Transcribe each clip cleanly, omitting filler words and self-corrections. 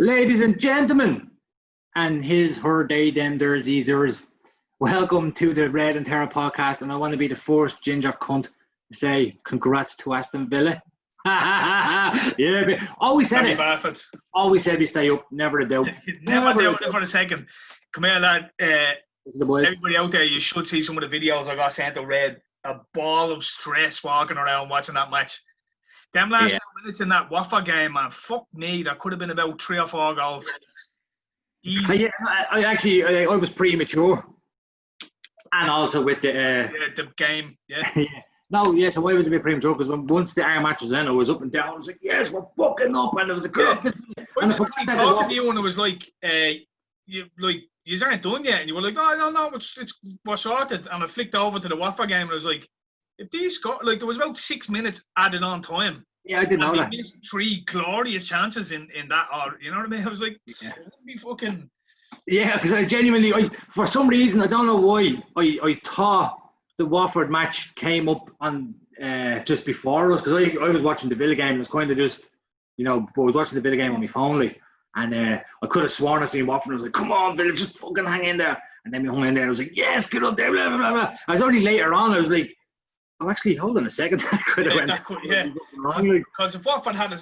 Ladies and gentlemen, and his, her, they, them, theirs, these, theirs, welcome to the Red and Tera podcast. And I want to be the first ginger cunt to say congrats to Aston Villa. Yeah, always said it. Bastards. Always said we stay up, never a doubt. Never doubt it for a second. Come here, lad. The boys. Everybody out there, you should see some of the videos I got sent to Red. A ball of stress walking around watching that match. Them last few minutes in that Watford game, man, fuck me, there could have been about 3 or 4 goals. Yeah, I was premature. And also with the game, yeah. So I was a bit premature because once the Iron match was in, I was up and down. I was like, yes, we're fucking up, and it was a good. I was talking to you, and it was like, you aren't done yet, and you were like, no, we're sorted. And I flicked over to the Watford game, and I was like, if these score, like, there was about 6 minutes added on time. Yeah, I didn't know that. They missed 3 glorious chances in that, or you know what I mean? I was like, be fucking. Yeah, because I genuinely, for some reason, I don't know why, I thought the Watford match came up on just before us, because I was watching the Villa game. It was kind of just, but I was watching the Villa game on my phone, like, and I could have sworn I seen Watford. I was like, come on, Villa, just fucking hang in there. And then we hung in there. I was like, yes, get up there, blah, blah, blah, blah. I was only later on, I was like, oh, actually, hold on a second. That could have went wrong. Because if Watford had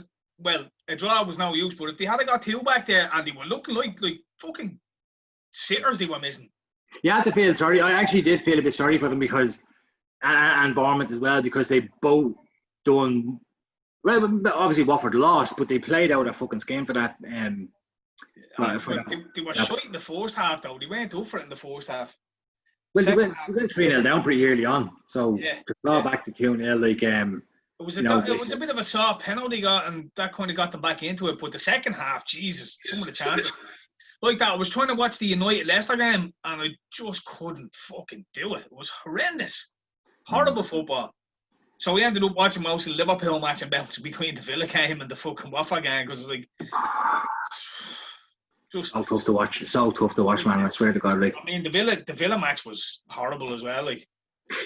a draw was no use, but if they had got 2 back there and they were looking like fucking sitters they were missing. You had to feel sorry. I actually did feel a bit sorry for them because, and Bournemouth as well, because they both done, well, obviously Watford lost, but they played out a fucking scheme for that. They were shite in the first half, though. They went up for it in the first half. Well, they went 3-0 down pretty early on, so to claw back to 2-0, like it was a bit of a soft penalty got, and that kind of got them back into it. But the second half, Jesus, some of the chances like that. I was trying to watch the United Leicester game, and I just couldn't fucking do it. It was horrendous, horrible football. So we ended up watching most of the Liverpool match and bounce between the Villa game and the fucking Watford game because like. So tough to watch. So tough to watch, man. I swear to God, like. I mean, the Villa match was horrible as well, like.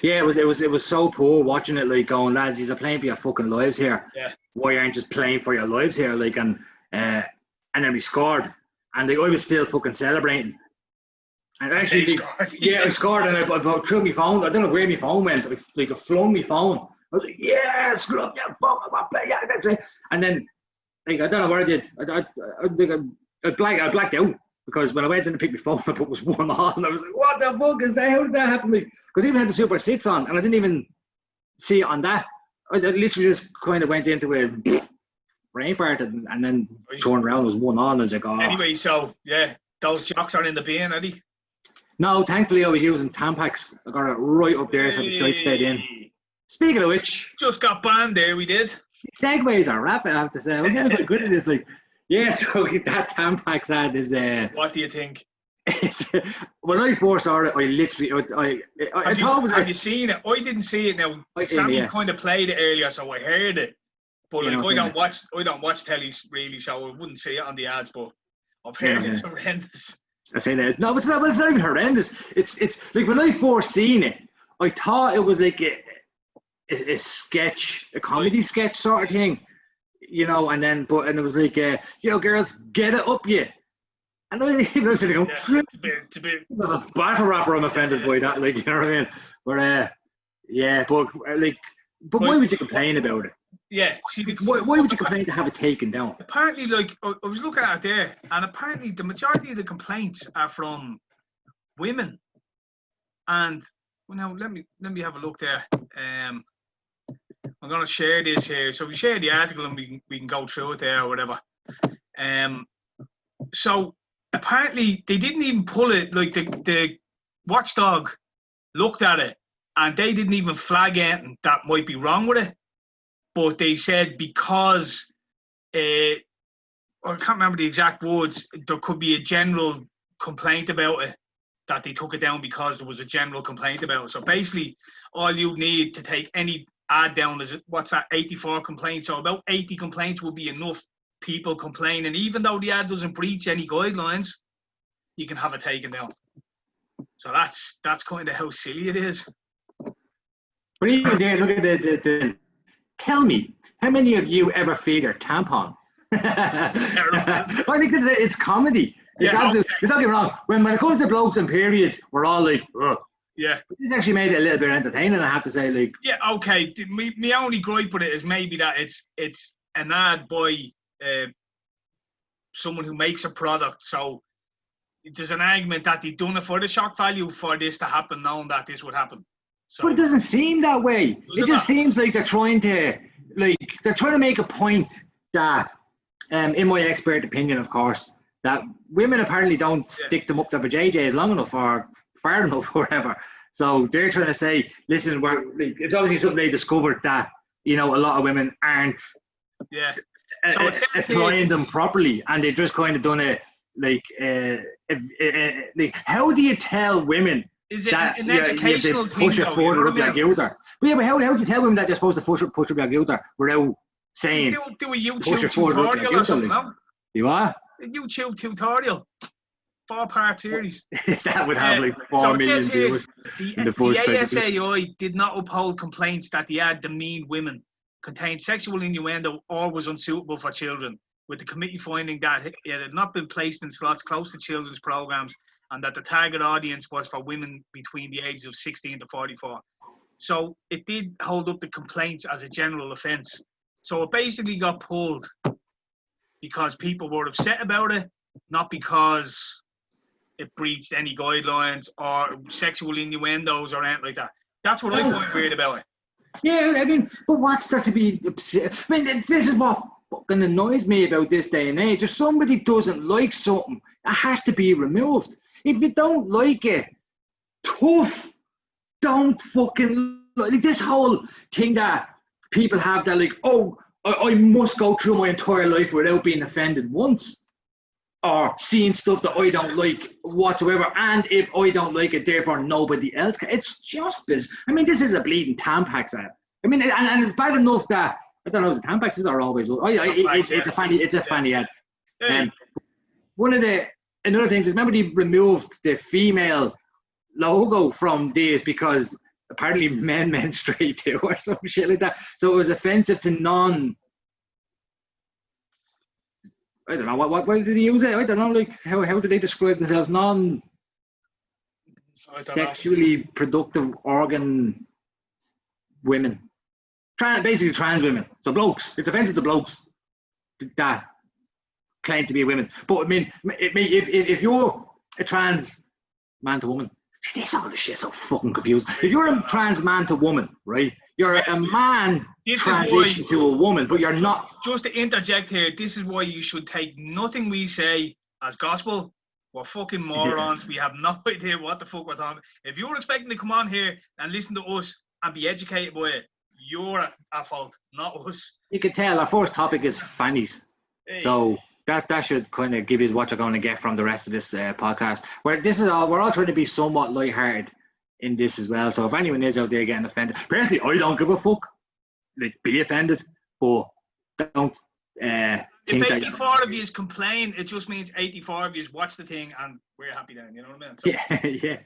Yeah, it was so poor watching it, like going, lads, you're playing for your fucking lives here. Yeah. Why aren't you just playing for your lives here, like, and then we scored, and like, I was still fucking celebrating. And actually, I scored, and I threw my phone. I don't know where my phone went. I flung my phone. I was like, yeah, screw up, yeah, fuck, I'm play, yeah, that's it. And then, like, I don't know what I did. I blacked out because when I went in to pick my phone up, it was 1-1, and I was like, what the fuck is that? How did that happen to me? Because I even had the Super 6 on, and I didn't even see it on that. I literally just kind of went into a brain fart, and then turned around, it was 1-1. I was like, oh. Anyway, so, yeah, those jocks are in the bin, are they? No, thankfully I was using Tampax. I got it right up there so the shite stayed in. Speaking of which. Just got banned there, we did. Segues are rapid, I have to say. We're getting quite good at this, like. Yeah, so that Tampax ad is. What do you think? When I first saw it, I literally, I thought it was. Have you seen it? I didn't see it now. Sammy kind of played it earlier, so I heard it. But like, I don't watch telly really, so I wouldn't see it on the ads. But I've heard it's horrendous. I say that. No, it's not even horrendous. It's like when I first seen it, I thought it was like a sketch, a comedy sketch sort of thing. And it was like, girls, get it up, yeah. And I was like, it's a bit. As a battle rapper, I'm offended by that, like, you know what I mean? But why would you complain about it? Yeah, see, why would you complain to have it taken down? Apparently, like, I was looking at it there, and apparently the majority of the complaints are from women. And let me have a look there. I'm going to share this here. So we share the article and we can go through it there or whatever. So apparently they didn't even pull it. Like the watchdog looked at it and they didn't even flag anything that might be wrong with it. But they said because, I can't remember the exact words, there could be a general complaint about it, that they took it down because there was a general complaint about it. So basically all you need to take any ad down is, 84 complaints. So about 80 complaints will be enough people complaining. Even though the ad doesn't breach any guidelines, you can have it taken down. So that's kind of how silly it is. But even there, look at the tell me, how many of you ever feel your tampon I think it's comedy. It's Yeah, absolutely. Don't get me wrong. When it comes to blokes and periods, we're all like, ugh. Yeah. This actually made it a little bit entertaining, I have to say. Like, yeah, okay. My only gripe with it is maybe that it's an ad by someone who makes a product. So there's an argument that they've done it for the shock value for this to happen, knowing that this would happen. So, but it doesn't seem that way. It just seems like they're trying to make a point that, in my expert opinion, of course, that women apparently don't stick them up their vajayjays long enough or far enough or whatever. So they're trying to say, listen, it's obviously something they discovered that, a lot of women aren't applying them properly, and they've just kind of done it like how do you tell women is it that an educational thing, push it further up your gilder? But how do you tell women that they're supposed to push up your gilder without saying do a YouTube tutorial or something? No? You are? A YouTube tutorial. 4-part series. That would have like 4 million views. The ASAI did not uphold complaints that the ad demeaned women, contained sexual innuendo, or was unsuitable for children, with the committee finding that it had not been placed in slots close to children's programs and that the target audience was for women between the ages of 16 to 44. So it did hold up the complaints as a general offence. So it basically got pulled because people were upset about it, not because it breached any guidelines or sexual innuendos or anything like that. That's what I find weird about it. Yeah, I mean, but what's there to be upset? I mean, this is what fucking annoys me about this day and age. If somebody doesn't like something, it has to be removed. If you don't like it, tough. Don't fucking like this whole thing that people have that like, oh, I must go through my entire life without being offended once, or seeing stuff that I don't like whatsoever, and if I don't like it, therefore nobody else can. It's just this. I mean, this is a bleeding Tampax ad. I mean, and it's bad enough that I don't know, is it Tampax are always? It's a funny ad. One of the another things is, remember they removed the female logo from this because apparently men menstruate too or some shit like that. So it was offensive to I don't know, what did he use it? I don't know, like, how do they describe themselves? Non-sexually productive organ women. Basically trans women. So blokes. It's offensive to blokes that claim to be women. But I mean, if you're a trans man to woman, this all this shit's so fucking confusing. If you're a trans man to woman, right? You're a man transition to a woman, but you're not. Just to interject here, this is why you should take nothing we say as gospel. We're fucking morons. Yeah. We have no idea what the fuck we're talking. If you're expecting to come on here and listen to us and be educated by it, you're at fault, not us. You can tell our first topic is fannies. Hey. So that should kind of give you what you're going to get from the rest of this podcast. Where this is we're all trying to be somewhat lighthearted in this as well. So if anyone is out there getting offended, personally, I don't give a fuck. Like, be offended, but don't think if 84 of you complain, it just means 84 of you watch the thing and we're happy then, you know what I mean? So, yeah.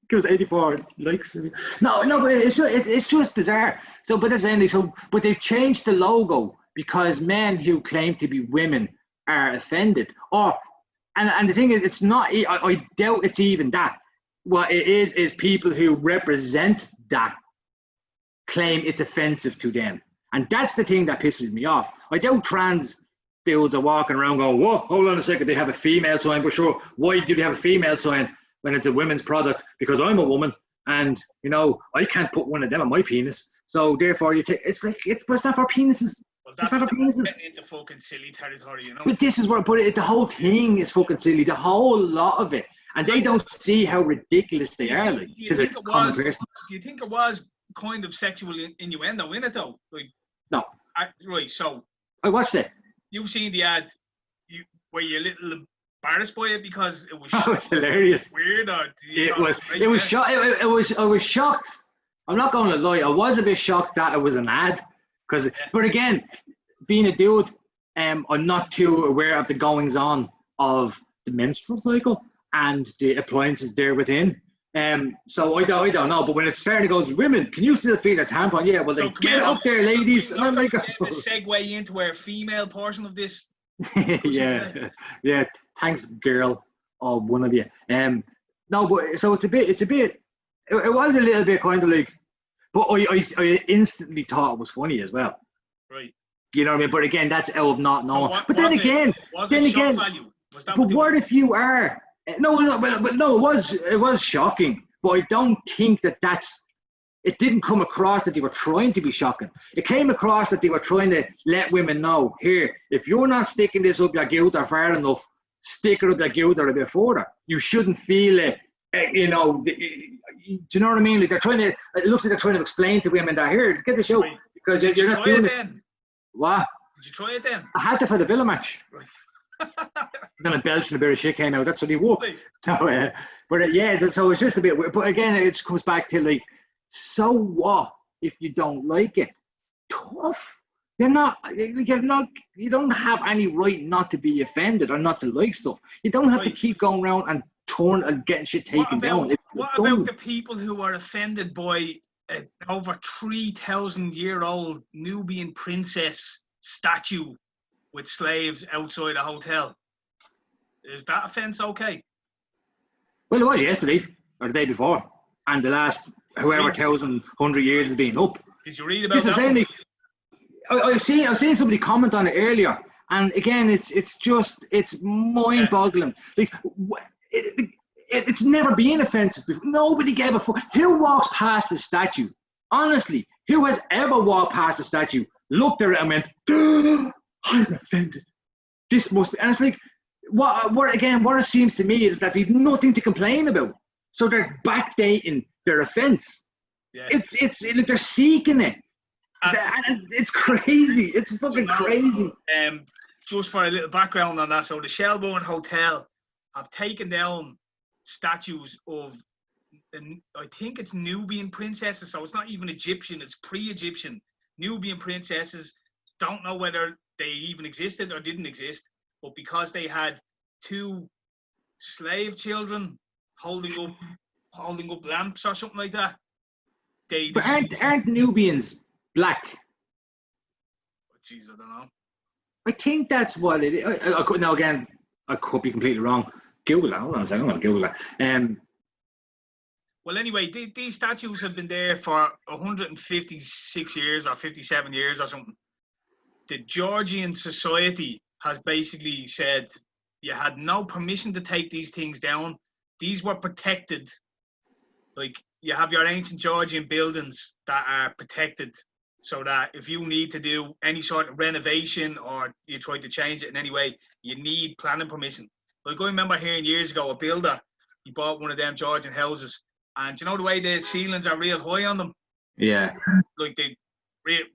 Because 84 likes. No, but it's just bizarre. So, but that's ending. So, but they've changed the logo because men who claim to be women are offended. And the thing is, it's not. I doubt it's even that. What it is people who represent that claim it's offensive to them, and that's the thing that pisses me off. I doubt trans dudes are walking around going, "Whoa, hold on a second, they have a female sign." But sure, why do they have a female sign when it's a women's product? Because I'm a woman, and I can't put one of them on my penis. So therefore, you take. It's like it's not for penises. Well, that's not for penises. Getting into fucking silly territory, But this is where I put it. The whole thing is fucking silly. The whole lot of it. And they don't see how ridiculous they are. Like, do you think it was kind of sexual innuendo in it though? Like, no. Right. So I watched it. You've seen the ad. Were you a little embarrassed by it because it was? Oh, it was hilarious. Weird. Or it was. I was shocked. I'm not going to lie. I was a bit shocked that it was an ad, but again, being a dude, I'm not too aware of the goings on of the menstrual cycle and the appliances there within. So I don't know, but when it's starting to go, women, can you still feel a tampon? Yeah, well, then get up there, ladies. And I'm like, a segue into where a female portion of this Yeah. Thanks, girl, or one of you. No, but so it was a little bit kind of like, but I instantly thought it was funny as well. Right. You know what I mean? But again, that's out of not knowing. But then again, but what if you are? No, but no, it was shocking. But I don't think it didn't come across that they were trying to be shocking. It came across that they were trying to let women know, here, if you're not sticking this up your guilter far enough, stick it up your guilter a bit further. You shouldn't feel it, you know, do you know what I mean? Like it looks like they're trying to explain to women that, here, get the show. Right. Because you're not doing it. Then? What? Did you try it then? I had to for the Villa match. Right. Then a belch and a bit of shit came out. That's what he wore. Right. So, so it's just a bit weird. But again, it comes back to like, so what if you don't like it? Tough. You don't have any right not to be offended or not to like stuff. You don't have to keep going around and turn and getting shit taken down. What about the people who are offended by over 3,000-year-old Nubian princess statue with slaves outside a hotel? Is that offence okay? Well, it was yesterday or the day before, and the last however 1,100 years has been up. Did you read about that? I've seen somebody comment on it earlier, and again, it's mind-boggling. Like, it's never been offensive before. Nobody gave a fuck. Who walks past the statue? Honestly, who has ever walked past the statue, looked at it and went, I'm offended. This must be, and it's like, what it seems to me is that they've nothing to complain about. So they're backdating their offence. Yeah. It's like they're seeking it. And it's crazy. It's fucking crazy. Just for a little background on that, so the Shelbourne Hotel have taken down statues of, I think it's Nubian princesses, so it's not even Egyptian, it's pre-Egyptian Nubian princesses. Don't know whether they even existed or didn't exist, but because they had two slave children holding up lamps or something like that, but aren't Nubians black? Jeez, I don't know. I think that's what it is. I could be completely wrong. Google that. Hold on a second. I'm going to Google that. Well, anyway, these statues have been there for 156 years or 57 years or something. The Georgian society has basically said you had no permission to take these things down. These were protected. Like, you have your ancient Georgian buildings that are protected, so that if you need to do any sort of renovation or you try to change it in any way, you need planning permission. Like, I remember hearing years ago, a builder, he bought one of them Georgian houses, and you know the way the ceilings are real high on them? Yeah. Like, they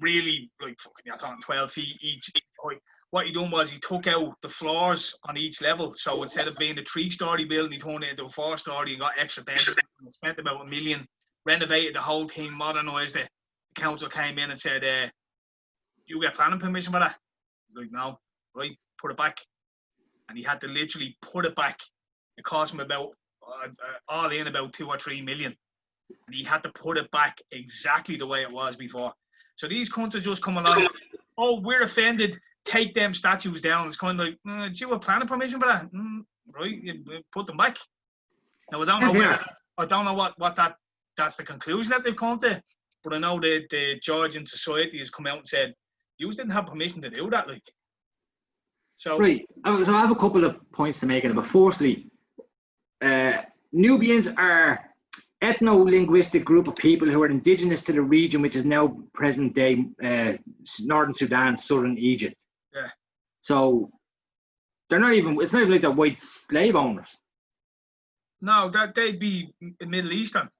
really, like, fucking, you're talking 12 feet each high. What he done was he took out the floors on each level. So instead of being a 3-story building, he turned it into a 4-story and got extra bedrooms. Spent about $1 million, renovated the whole thing, modernised it. The council came in and said, you get planning permission for that? He was like, no. Right, put it back. And he had to literally put it back. It cost him about, all in, about 2 or 3 million. And he had to put it back exactly the way it was before. So these countries just come along, oh, we're offended, take them statues down. It's kind of like, do you have planning permission for that? Right, you put them back. Now, I don't know what that's the conclusion that they've come to, but I know that the Georgian society has come out and said, you didn't have permission to do that, like. So, right, so I have a couple of points to make in it, but firstly, Nubians are ethno-linguistic group of people who are indigenous to the region, which is now present-day northern Sudan, southern Egypt. Yeah. So it's not even like they're white slave owners. No, that they'd be Middle Eastern.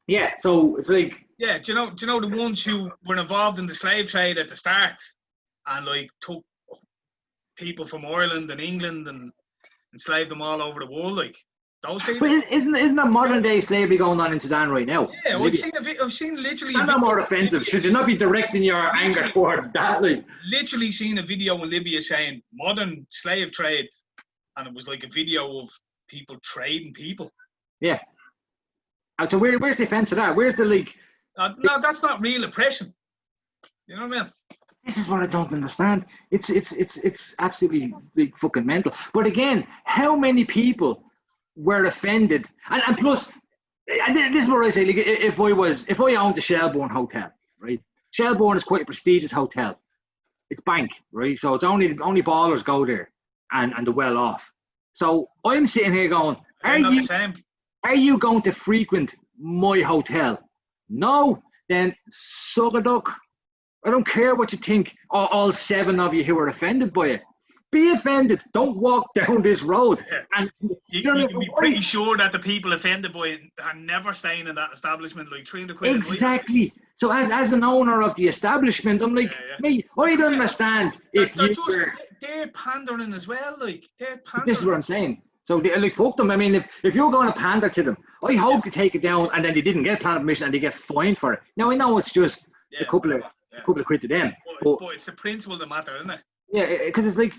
Yeah, so it's like. Yeah, do you know the ones who were involved in the slave trade at the start, and like took people from Ireland and England and enslaved them all over the world, like. Those people. But isn't that modern day slavery going on in Sudan right now? Yeah, well, I've seen literally. That's not more offensive. Should you not be directing your anger towards that? Like, literally seen a video in Libya saying modern slave trade, and it was like a video of people trading people. Yeah. And so where's the offense for that? Where's the like? No, that's not real oppression. You know what I mean? This is what I don't understand. It's absolutely like, fucking mental. But again, how many people were offended? And plus, and this is what I say. Like, if I owned the Shelbourne Hotel, right? Shelbourne is quite a prestigious hotel. It's bank, right? So it's only ballers go there, and the well off. So I'm sitting here going, are you going to frequent my hotel? No, then suck a duck. I don't care what you think. All 7 of you who are offended by it, be offended. Don't walk down this road. Yeah. And you can be pretty sure that the people offended by it are never staying in that establishment. Like 300 quid. Exactly. So as an owner of the establishment, I'm like, mate, I don't understand if they're pandering as well. Like they're pandering. This is what I'm saying. So like, fuck them. I mean, if you're going to pander to them, I hope to take it down, and then they didn't get planning permission and they get fined for it. Now I know it's just a couple of quid to them, but it's the principle that matter, isn't it? Yeah, because it's like,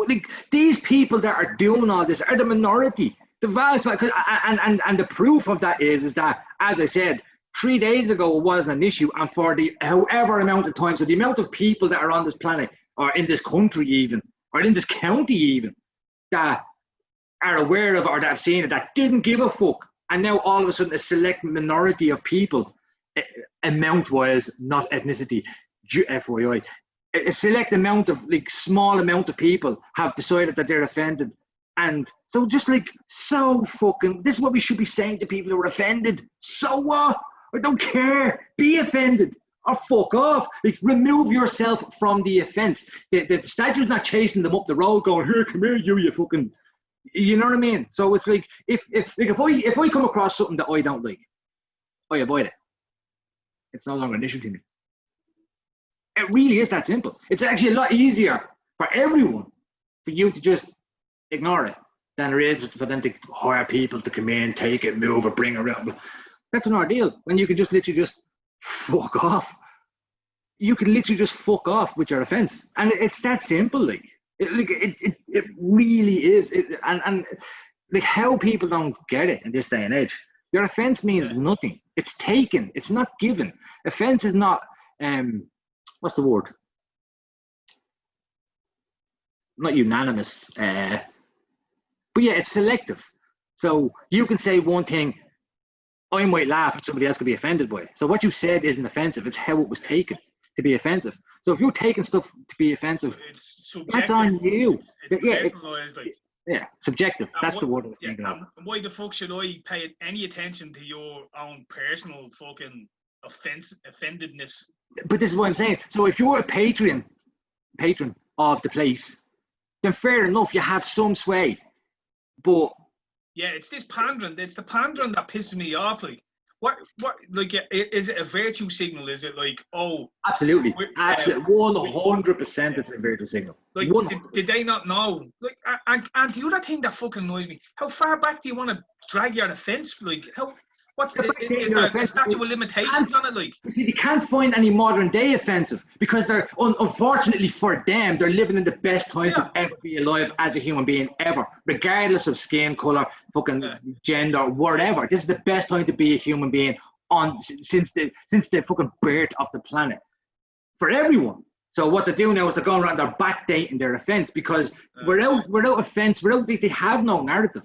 like these people that are doing all this are the minority. The vast and the proof of that is that, as I said, 3 days ago it wasn't an issue, and for the however amount of time, so the amount of people that are on this planet, or in this country even, or in this county even, that are aware of it or that have seen it, that didn't give a fuck, and now all of a sudden a select minority of people, amount-wise, not ethnicity, FYI, a select amount of, like, small amount of people have decided that they're offended. And so just like, so fucking, this is what we should be saying to people who are offended. So what? I don't care. Be offended or fuck off. Like, remove yourself from the offense. The statue's not chasing them up the road going, here, come here, you fucking, you know what I mean? So it's like, if I come across something that I don't like, I avoid it. It's no longer an issue to me. It really is that simple. It's actually a lot easier for everyone for you to just ignore it than it is for them to hire people to come in, take it, move it, bring it around. That's an ordeal when you can just literally just fuck off. You can literally just fuck off with your offense. And it's that simple. Like, it really is. And like, how people don't get it in this day and age. Your offense means nothing. It's taken. It's not given. Offense is not, what's the word? Not unanimous. But yeah, it's selective. So you can say one thing, I might laugh and somebody else could be offended by it. So what you said isn't offensive. It's how it was taken to be offensive. So if you're taking stuff to be offensive, that's on you. Yeah, subjective. That's the word I was thinking of. Why the fuck should I pay any attention to your own personal fucking offendedness? But this is what I'm saying. So if you're a patron of the place, then fair enough, you have some sway. But yeah, it's this pandering. It's the pandering that pisses me off. Like, what, like, is it a virtue signal? Is it like, oh, absolutely, 100%, it's a virtue signal. Like, did they not know? Like, and the other thing that fucking annoys me: how far back do you want to drag your offence? Like, how? What's is there a statute of limitations on it? Like, you see, they can't find any modern day offensive because they're unfortunately for them, they're living in the best time to ever be alive as a human being ever, regardless of skin color, fucking gender, whatever. This is the best time to be a human being since the fucking birth of the planet for everyone. So what they're doing now is they're going around, they're backdating their offense because without offense, they have no narrative.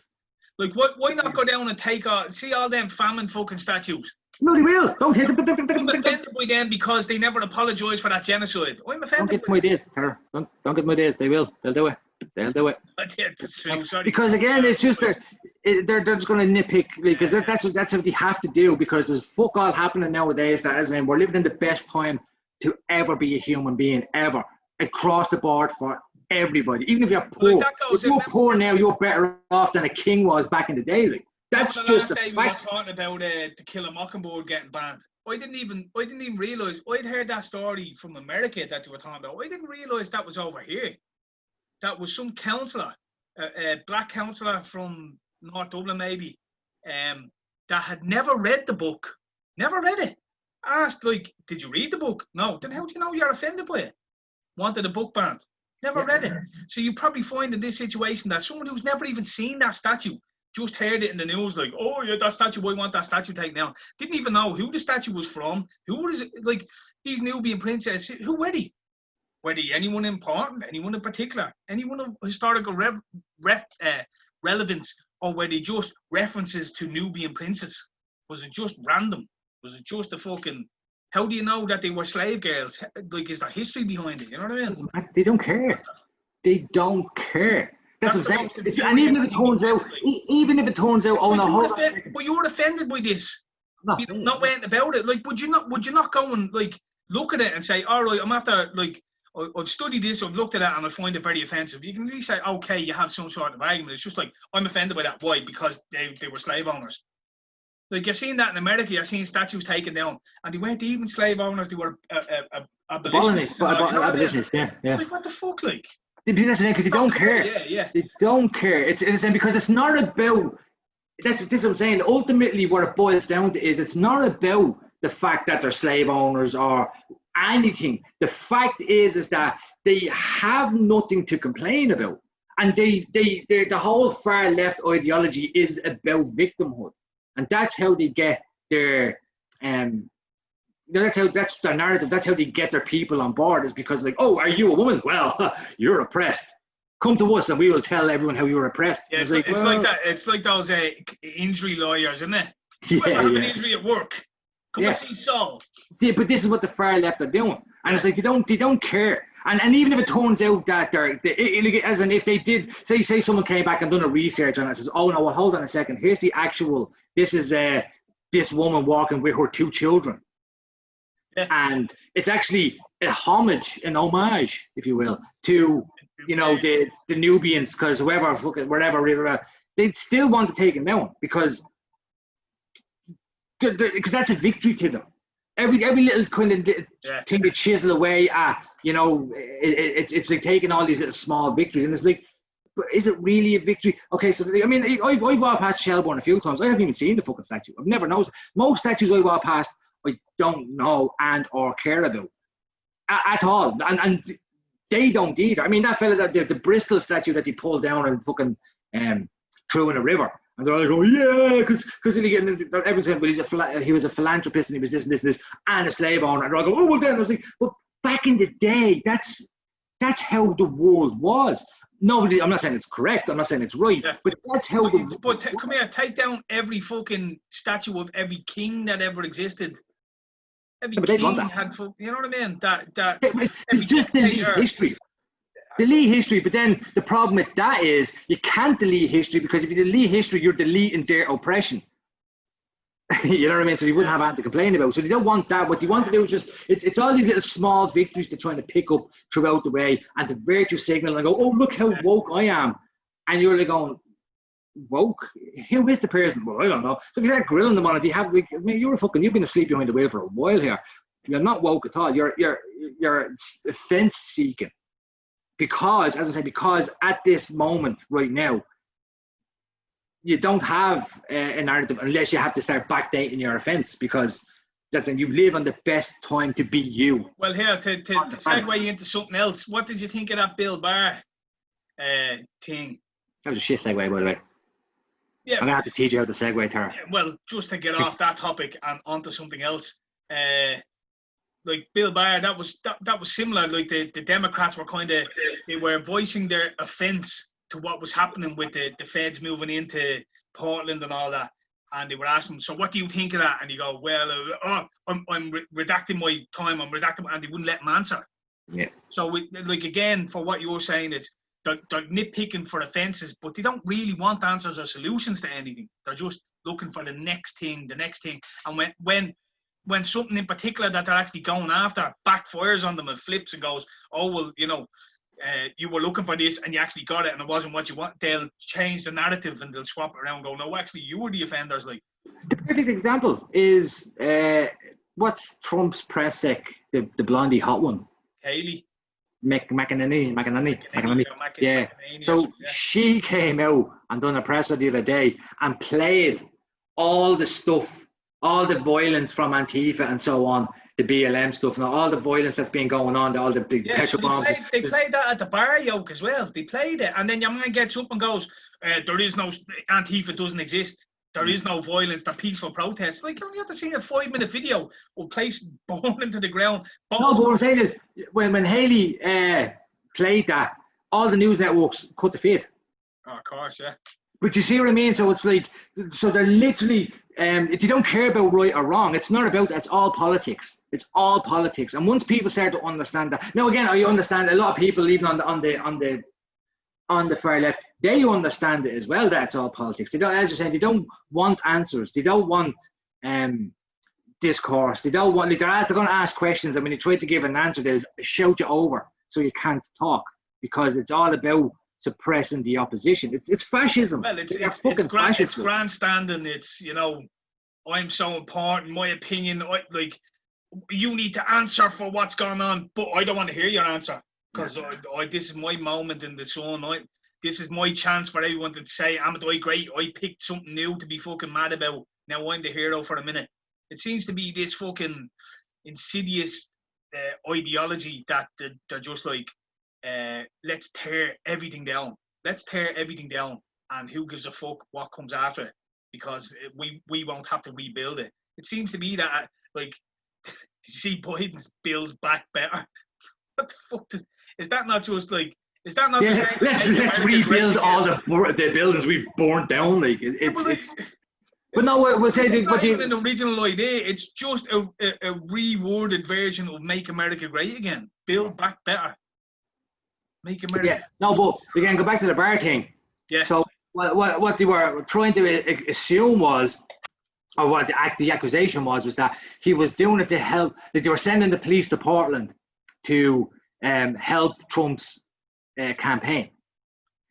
Like, why not go down and see all them famine fucking statues? No, they will. Don't hit them. I'm offended by them because they never apologised for that genocide. I'm offended. Don't get my days, Tara. Don't get my days. They will. They'll do it. That's true. Sorry. Because again, it's just they're just going to nitpick, because that's what they have to do, because there's fuck all happening nowadays that is, we're living in the best time to ever be a human being ever across the board for everybody. Even if you're poor, if you're poor now, you're better off than a king was back in the day. Like, that's just a fact. We were talking about To Kill a Mockingbird getting banned. I didn't even realise. I'd heard that story from America that you were talking about. I didn't realise that was over here. That was some councillor, a black councillor from North Dublin maybe, that had never read the book, never read it. Asked, like, did you read the book? No. Then how do you know you're offended by it? Wanted the book banned. Never read it. So you probably find in this situation that someone who's never even seen that statue just heard it in the news, like, oh yeah, that statue, I want that statue taken down. Didn't even know who the statue was from, who was it, like these Nubian princesses, who were they? Were they anyone important, anyone in particular, anyone of historical relevance, or were they just references to Nubian princes? Was it just random? Was it just a fucking, how do you know that they were slave girls? Like, is there history behind it? You know what I mean? They don't care. They don't care. That's what I'm saying. And even if it turns out, oh no, hold on a second. But you're offended by this. Not waiting about it. Like, would you not go and like look at it and say, all right, I'm after, like, I've studied this, I've looked at it, and I find it very offensive. You can really say, okay, you have some sort of argument. It's just like, I'm offended by that. Why? Because they were slave owners. Like, you're seeing that in America, you're seeing statues taken down, and they weren't even slave owners, they were abolitionists. Abolitionists, yeah. It's like, what the fuck, like? That's the thing, because they don't care. Yeah. They don't care. It's because it's not about, this is what I'm saying, ultimately what it boils down to is it's not about the fact that they're slave owners or anything. The fact is that they have nothing to complain about. And the whole far left ideology is about victimhood. And that's how they get their that's their narrative, that's how they get their people on board, is because, like, oh, are you a woman? Well, you're oppressed. Come to us and we will tell everyone how you're oppressed. Yeah, it's like that. It's like those injury lawyers, isn't it? Yeah, I have an injury at work. Come and see Saul. Yeah, but this is what the far left are doing. And it's like, they don't care. And even if it turns out that as in if they did, say someone came back and done a research on it and says, oh no, well, hold on a second, here's the actual, this is this woman walking with her 2 children. Yeah. And it's actually an homage, if you will, to, you know, the Nubians, because wherever, they'd still want to take it down because that's a victory to them. Every little kind of thing they chisel away at, you know, it's like taking all these little small victories, and it's like, but is it really a victory? Okay, so I mean, I've walked past Shelbourne a few times. I haven't even seen the fucking statue. I've never noticed. Most statues I walk past, I don't know and or care about at all, and they don't either. I mean, that fella, the Bristol statue that they pulled down and fucking threw in a river. And they're all going, yeah, because everyone's saying, well, he was a philanthropist and he was this, and a slave owner. And they're all going, oh, well, then I was like, but back in the day, that's how the world was. Nobody, I'm not saying it's correct, I'm not saying it's right, but that's how But come here, take down every fucking statue of every king that ever existed. Every king had, you know what I mean? That just delete history. Delete history, but then the problem with that is you can't delete history, because if you delete history, you're deleting their oppression. You know what I mean? So you wouldn't have anything to complain about. So they don't want that. What they want to do is just, it's all these little small victories they're trying to pick up throughout the way, and the virtue signal and go, oh, look how woke I am. And you're like going, woke? Who is the person? Well, I don't know. So if you start grilling them on it, you've been asleep behind the wheel for a while here. You're not woke at all. You're offense seeking. Because, as I say, because at this moment right now, you don't have a narrative unless you have to start backdating your offence, because that's when you live on the best time to be you. Well, here, to segue into something else, what did you think of that Bill Barr thing? That was a shit segue, by the way. Yeah, I'm going to have to teach you how to segue, Tara. Yeah, well, just to get off that topic and onto something else, like Bill Barr, that was similar. Like the Democrats were they were voicing their offence to what was happening with the feds moving into Portland and all that, and they were asking, so what do you think of that? And you go, well, I'm redacting my time, and they wouldn't let them answer. Yeah. So like again, for what you're saying, it's they're nitpicking for offences, but they don't really want answers or solutions to anything. They're just looking for the next thing, and when something in particular that they're actually going after backfires on them and flips and goes, oh, well, you know, you were looking for this and you actually got it and it wasn't what you want, they'll change the narrative and they'll swap it around and go, no, actually, you were the offenders. Like, the perfect example is, what's Trump's press sec, the blondie hot one? Haley. McEnany. Yeah. So she came out and done a presser the other day and played all the stuff, all the violence from Antifa and so on, the BLM stuff and all the violence that's been going on, all the big petrol bombs. They played that at the bar yoke as well. They played it, and then your man gets up and goes, "There is no Antifa doesn't exist. There is no violence. They're peaceful protests." Like, you only have to see a 5-minute video of place burning to the ground. No, but what I'm saying is, when Haley played that, all the news networks cut the feed. Oh, of course, yeah. But you see what I mean? So it's like, so they're literally, if you don't care about right or wrong, it's not about that. It's all politics. It's all politics. And once people start to understand that, now again, I understand a lot of people even on the far left, they understand it as well that it's all politics. They don't, as you're saying, they don't want answers. They don't want discourse. They don't want. Like they're going to ask questions, and when you try to give an answer, they'll shout you over so you can't talk because it's all about suppressing the opposition. It's fascism. Well, it's grandstanding. It's, you know, I'm so important. My opinion, like, you need to answer for what's going on, but I don't want to hear your answer because this is my moment in the sun. This is my chance for everyone to say, "Am I great? I picked something new to be fucking mad about. Now I'm the hero for a minute." It seems to be this fucking insidious ideology that they're just like, let's tear everything down. Let's tear everything down, and who gives a fuck what comes after it? Because we won't have to rebuild it. It seems to be that, like, you see Biden's build back better. What the fuck is that not just like? Is that not? Yeah, let's rebuild all the buildings we've burnt down. Like it's. But no, we'll say it's not even an original idea. It's just a reworded version of "Make America Great Again." Build back better. Make America. Yeah. No, but again, go back to the bar thing. Yeah. So what they were trying to assume was, or what the accusation was that he was doing it to help. That they were sending the police to Portland to help Trump's campaign.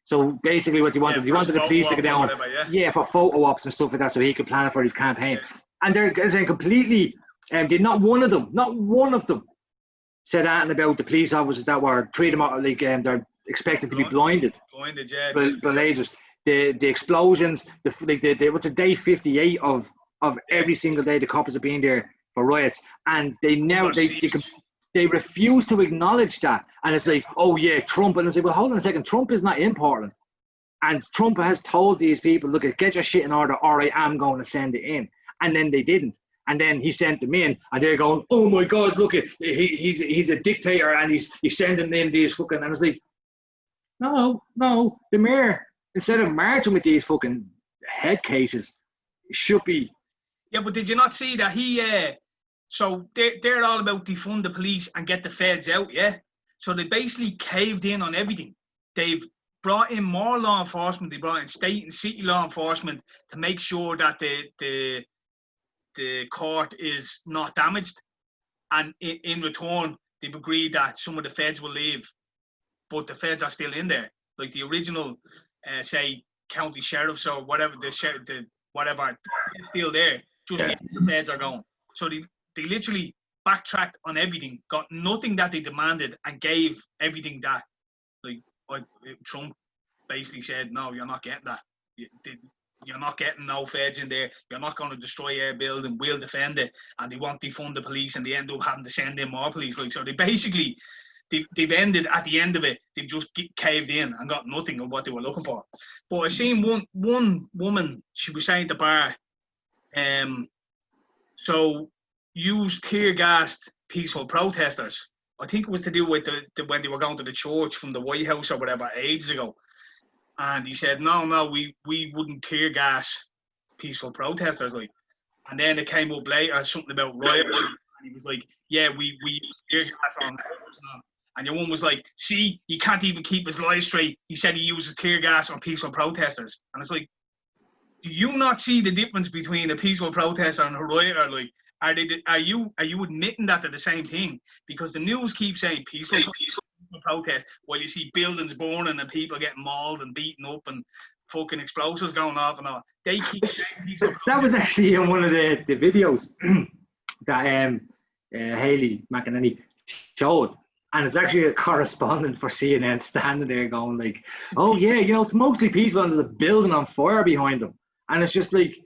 So basically, what they wanted, the police to go down, for photo ops and stuff like that, so he could plan it for his campaign. Yeah. And they're saying completely, did not one of them, said anything about the police officers that were treating them like they're expected to be blinded. Blinded, yeah. By lasers. The explosions, what's a day 58 of every single day the coppers have been there for riots, and they refuse to acknowledge that. And it's like, oh yeah, Trump. And I say, well, hold on a second. Trump is not in Portland. And Trump has told these people, look, get your shit in order or I am going to send it in. And then they didn't. And then he sent them in and they're going, oh my God, look, he's a dictator and he's sending in these fucking, and it's like, no, the mayor, instead of marching with these fucking head cases, should be. Yeah, but did you not see that so they're all about defund the police and get the feds out, yeah? So they basically caved in on everything. They've brought in more law enforcement. They brought in state and city law enforcement to make sure that the court is not damaged. And in return, they've agreed that some of the feds will leave, but the feds are still in there. Like the original, say, county sheriffs or whatever, whatever, still there. Just the feds are gone. So they literally backtracked on everything, got nothing that they demanded, and gave everything that, like Trump basically said, no, you're not getting that. You're not getting no feds in there. You're not going to destroy our building. We'll defend it. And they won't defund the police, and they end up having to send in more police. Like, so they basically, they've ended at the end of it. They've just caved in and got nothing of what they were looking for. But I seen one woman. She was saying at the bar, so used tear gassed peaceful protesters. I think it was to do with when they were going to the church from the White House or whatever ages ago. And he said, no, we wouldn't tear gas peaceful protesters, like. And then it came up later something about riot, and he was like, yeah, we use tear gas on. And your one was like, see, he can't even keep his lies straight. He said he uses tear gas on peaceful protesters, and it's like, do you not see the difference between a peaceful protester and a rioter? Like, are you admitting that they're the same thing? Because the news keeps saying peaceful protest, while you see buildings burning and people getting mauled and beaten up and fucking explosives going off and all. They keep saying peaceful. That was actually in one of the videos that Haley McEnany showed. And it's actually a correspondent for CNN standing there going like, oh yeah, it's mostly peaceful and there's a building on fire behind them. And it's just like,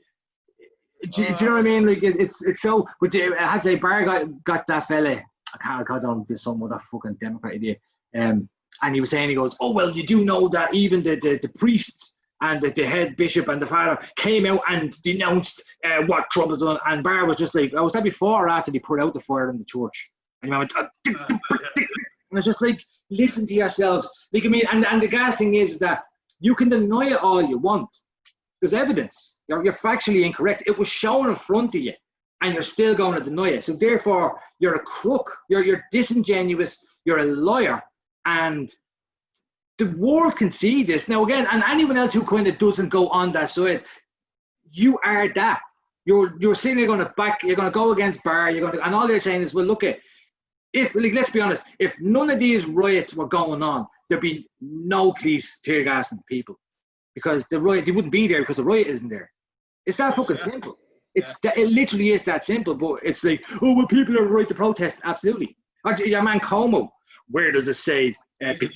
Do you know what I mean? Like it's so. But I had to say, Barr got that fella. I don't know. There's some other fucking Democrat idiot. And he was saying, he goes, oh well, you do know that even the priests and the head bishop and the father came out and denounced what Trump has done. And Barr was just like, was that before or after they put out the fire in the church? And he went, and it's just like, listen to yourselves. Like, I mean, and the gas thing is that you can deny it all you want. There's evidence. You're factually incorrect. It was shown in front of you, and you're still going to deny it. So therefore, you're a crook. You're disingenuous. You're a liar, and the world can see this now. Again, and anyone else who kind of doesn't go on that side, you are that. You're sitting there going to back. You're going to go against Barr. And all they're saying is, well, look at. If, like, let's be honest, if none of these riots were going on, there'd be no police tear gassing people, because the riot, they wouldn't be there because the riot isn't there. It's that fucking simple. It literally is that simple. But it's like, oh well, people are right to protest. Absolutely. Or your man Como, where does it say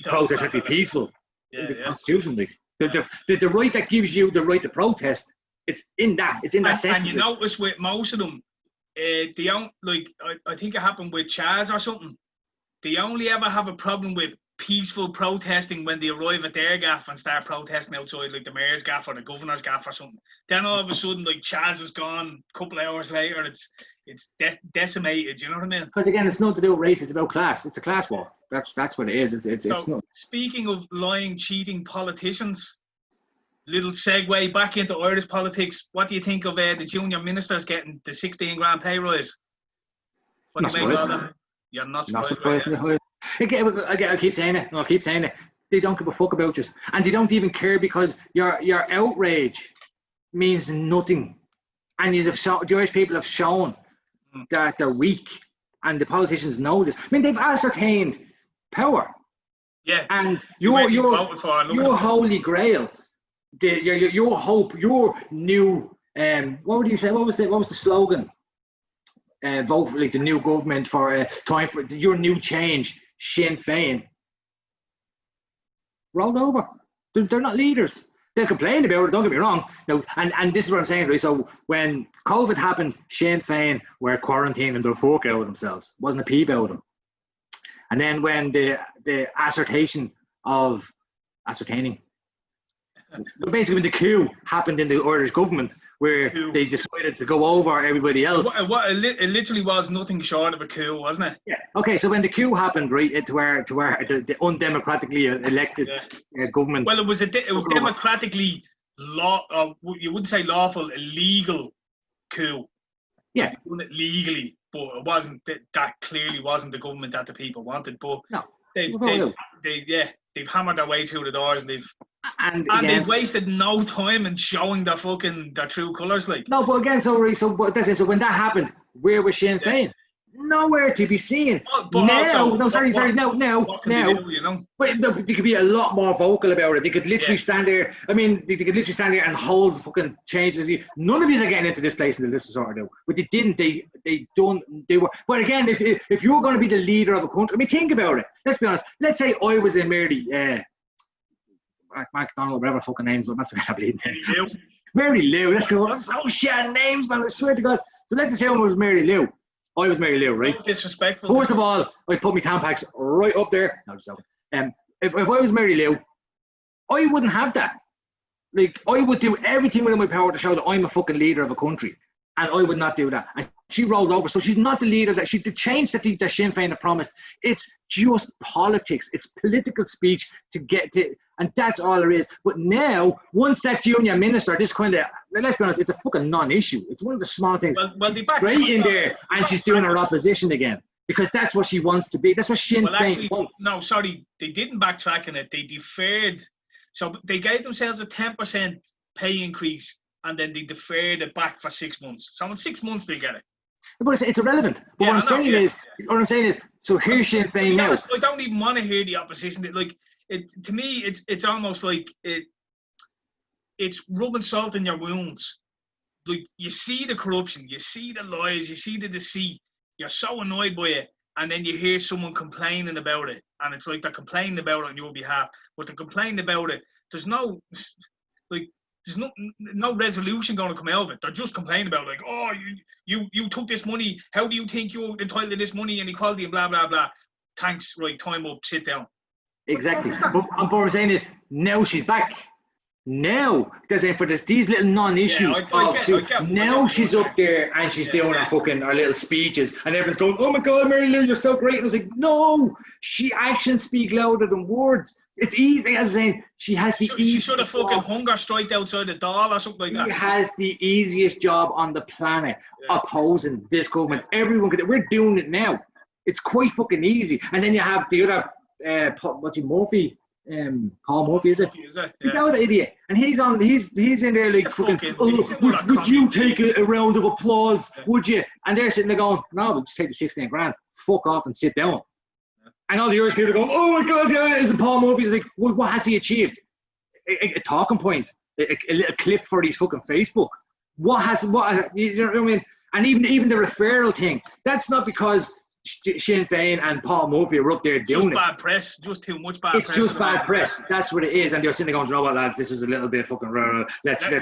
protest have to be peaceful? In the Constitution, like the right that gives you the right to protest. It's in that. It's in that sentence. And you notice with most of them. They don't, like, I think it happened with Chaz or something. They only ever have a problem with peaceful protesting when they arrive at their gaff and start protesting outside, like the mayor's gaff or the governor's gaff or something. Then all of a sudden, like, Chaz is gone. A couple of hours later, it's decimated. You know what I mean? Because again, it's not to do with race. It's about class. It's a class war. That's what it is. It's not. Speaking of lying, cheating politicians. Little segue back into Irish politics. What do you think of the junior ministers getting the 16 grand pay rise? What do you make of that? You're not surprised. Again, I keep saying it. I'll keep saying it. They don't give a fuck about you, and they don't even care, because your outrage means nothing. And the Irish people have shown that they're weak, and the politicians know this. I mean, they've ascertained power. Yeah. And your holy grail. Your hope, your new what would you say? What was the slogan? Vote for, like, the new government for time for your new change. Sinn Féin rolled over. They're not leaders. They'll complain about it. Don't get me wrong. No, and this is what I'm saying. Right? So when COVID happened, Sinn Féin were quarantining the fuck out of themselves. Wasn't a peep out of them. And then when the ascertaining. But basically, when the coup happened in the Irish government, where they decided to go over everybody else. It literally was nothing short of a coup, wasn't it? Yeah. Okay, so when the coup happened, right, to where the undemocratically elected government. Well, it was democratically you wouldn't say lawful, illegal coup. Yeah. Doing it legally, but it wasn't. That clearly wasn't the government that the people wanted. But no, they've hammered their way through the doors, and they've wasted no time in showing their true colours. Like, no, but again, so when that happened, where was Sinn Féin? Nowhere to be seen. But they could be a lot more vocal about it. They could literally stand there. I mean, they could literally stand there and hold fucking changes. None of these are getting into this place until this is sorted out. But they didn't. They were. But again, if you're going to be the leader of a country, I mean, think about it. Let's be honest. Let's say I was in Mary McDonald, whatever fucking names. I'm not forgetting bleeding name. Mary Lou. Let's go. I'm so shit names, man. I swear to God. So let's say I was Mary Lou. I was Mary Lou, right? Disrespectful. First of all, I put my Tampax right up there. No, just joking. If I was Mary Lou, I wouldn't have that. Like, I would do everything within my power to show that I'm a fucking leader of a country, and I would not do that. And she rolled over, so she's not the leader that the change that Sinn Féin have promised. It's just politics. It's political speech to get to, and that's all there is. But now, once that junior minister, this kind of, let's be honest, it's a fucking non-issue. It's one of the small things. Well, right in there, and she's doing her opposition again, because that's what she wants to be. That's what Sinn Féin wants. No, sorry, they didn't backtrack on it. They deferred. So they gave themselves a 10% pay increase, and then they deferred it back for 6 months. So in 6 months they get it. But it's irrelevant. But what I'm saying is, so here's Sinn Féin now. I don't even want to hear the opposition. Like, to me, it's almost like it's rubbing salt in your wounds. Like, you see the corruption, you see the lies, you see the deceit. You're so annoyed by it, and then you hear someone complaining about it, and it's like they're complaining about it on your behalf. But they're complaining about it. There's no, like, there's no resolution going to come out of it. They're just complaining about like, oh, you took this money. How do you think you're entitled to this money and equality and blah blah blah? Thanks, right? Time up. Sit down. Exactly. But what I'm saying is, now she's back. Now, because for these little non-issues, now she's up there and she's doing her little speeches, and everyone's going, "Oh my God, Mary Lou, you're so great!" And I was like, "No, actions speak louder than words." It's easy, as saying she has the. She should have fucking hunger striked outside the door or something like that. She has the easiest job on the planet, opposing this government. Everyone we're doing it now. It's quite fucking easy. And then you have the other, what's he, Murphy? Paul Murphy, is it? Yeah. You know the idiot, and he's in there like fucking. Would you take a round of applause? Yeah. Would you? And they're sitting there going, "No, we'll just take the 16 grand. Fuck off and sit down." Yeah. And all the Irish people are going, "Oh my God, yeah!" Is it Paul Murphy? He's like, well, what has he achieved? A talking point, a little clip for his fucking Facebook. You know what I mean? And even the referral thing. That's not because Sinn Féin and Paul Murphy are up there doing just bad press, just too much bad press. It's just bad press. That's what it is. And they're sitting there going, "You know what, lads, this is a little bit fucking raw. Let's you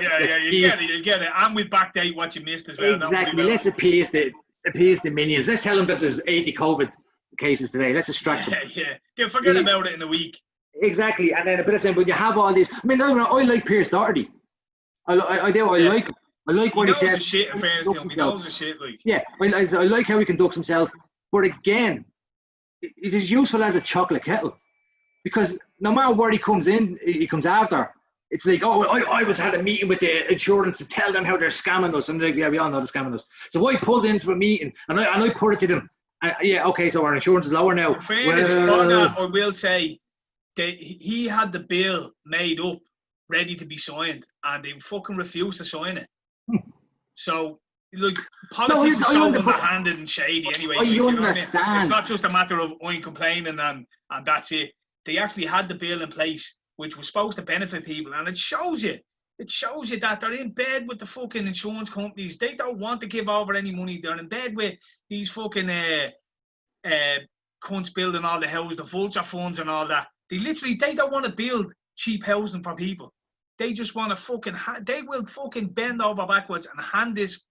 get it. And we backdate what you missed as well. Exactly. Let's appease the minions. Let's tell them that there's 80 COVID cases today. Let's distract them. Yeah. They'll forget about it in a week. Exactly. And then a bit of saying, but you have all these. I mean, I like Pierce Doherty. I do. I like him. I like what he said. He knows the shit, like. Yeah. I like how he conducts himself. But again, he's as useful as a chocolate kettle, because no matter where he comes after. It's like, oh, I had a meeting with the insurance to tell them how they're scamming us, and they're like, yeah, we all know they're scamming us. So I pulled into a meeting and I put it to them. Okay, so our insurance is lower now. In fairness, I will say he had the bill made up, ready to be signed, and they fucking refused to sign it. So. Look, politics is so underhanded and shady anyway. You understand. I mean? It's not just a matter of I'm complaining and that's it. They actually had the bill in place, which was supposed to benefit people, and it shows you that they're in bed with the fucking insurance companies. They don't want to give over any money. They're in bed with these fucking cunts building all the houses, the vulture funds and all that. They don't want to build cheap housing for people. They just want to they will fucking bend over backwards and hand this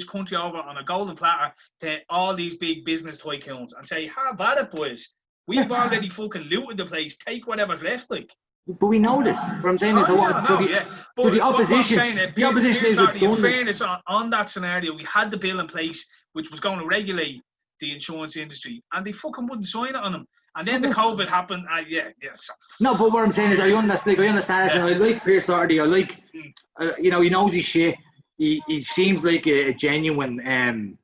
country over on a golden platter to all these big business tycoons and say, have at it, boys. We've already fucking looted the place. Take whatever's left, like. But we know this. What I'm saying is, but the opposition, is in fairness on that scenario, we had the bill in place which was going to regulate the insurance industry, and they fucking wouldn't sign it on them. And then the COVID happened. No, but what I'm saying is, I understand. And I like Pierce Doherty. I like, he knows his shit. He seems like a genuine,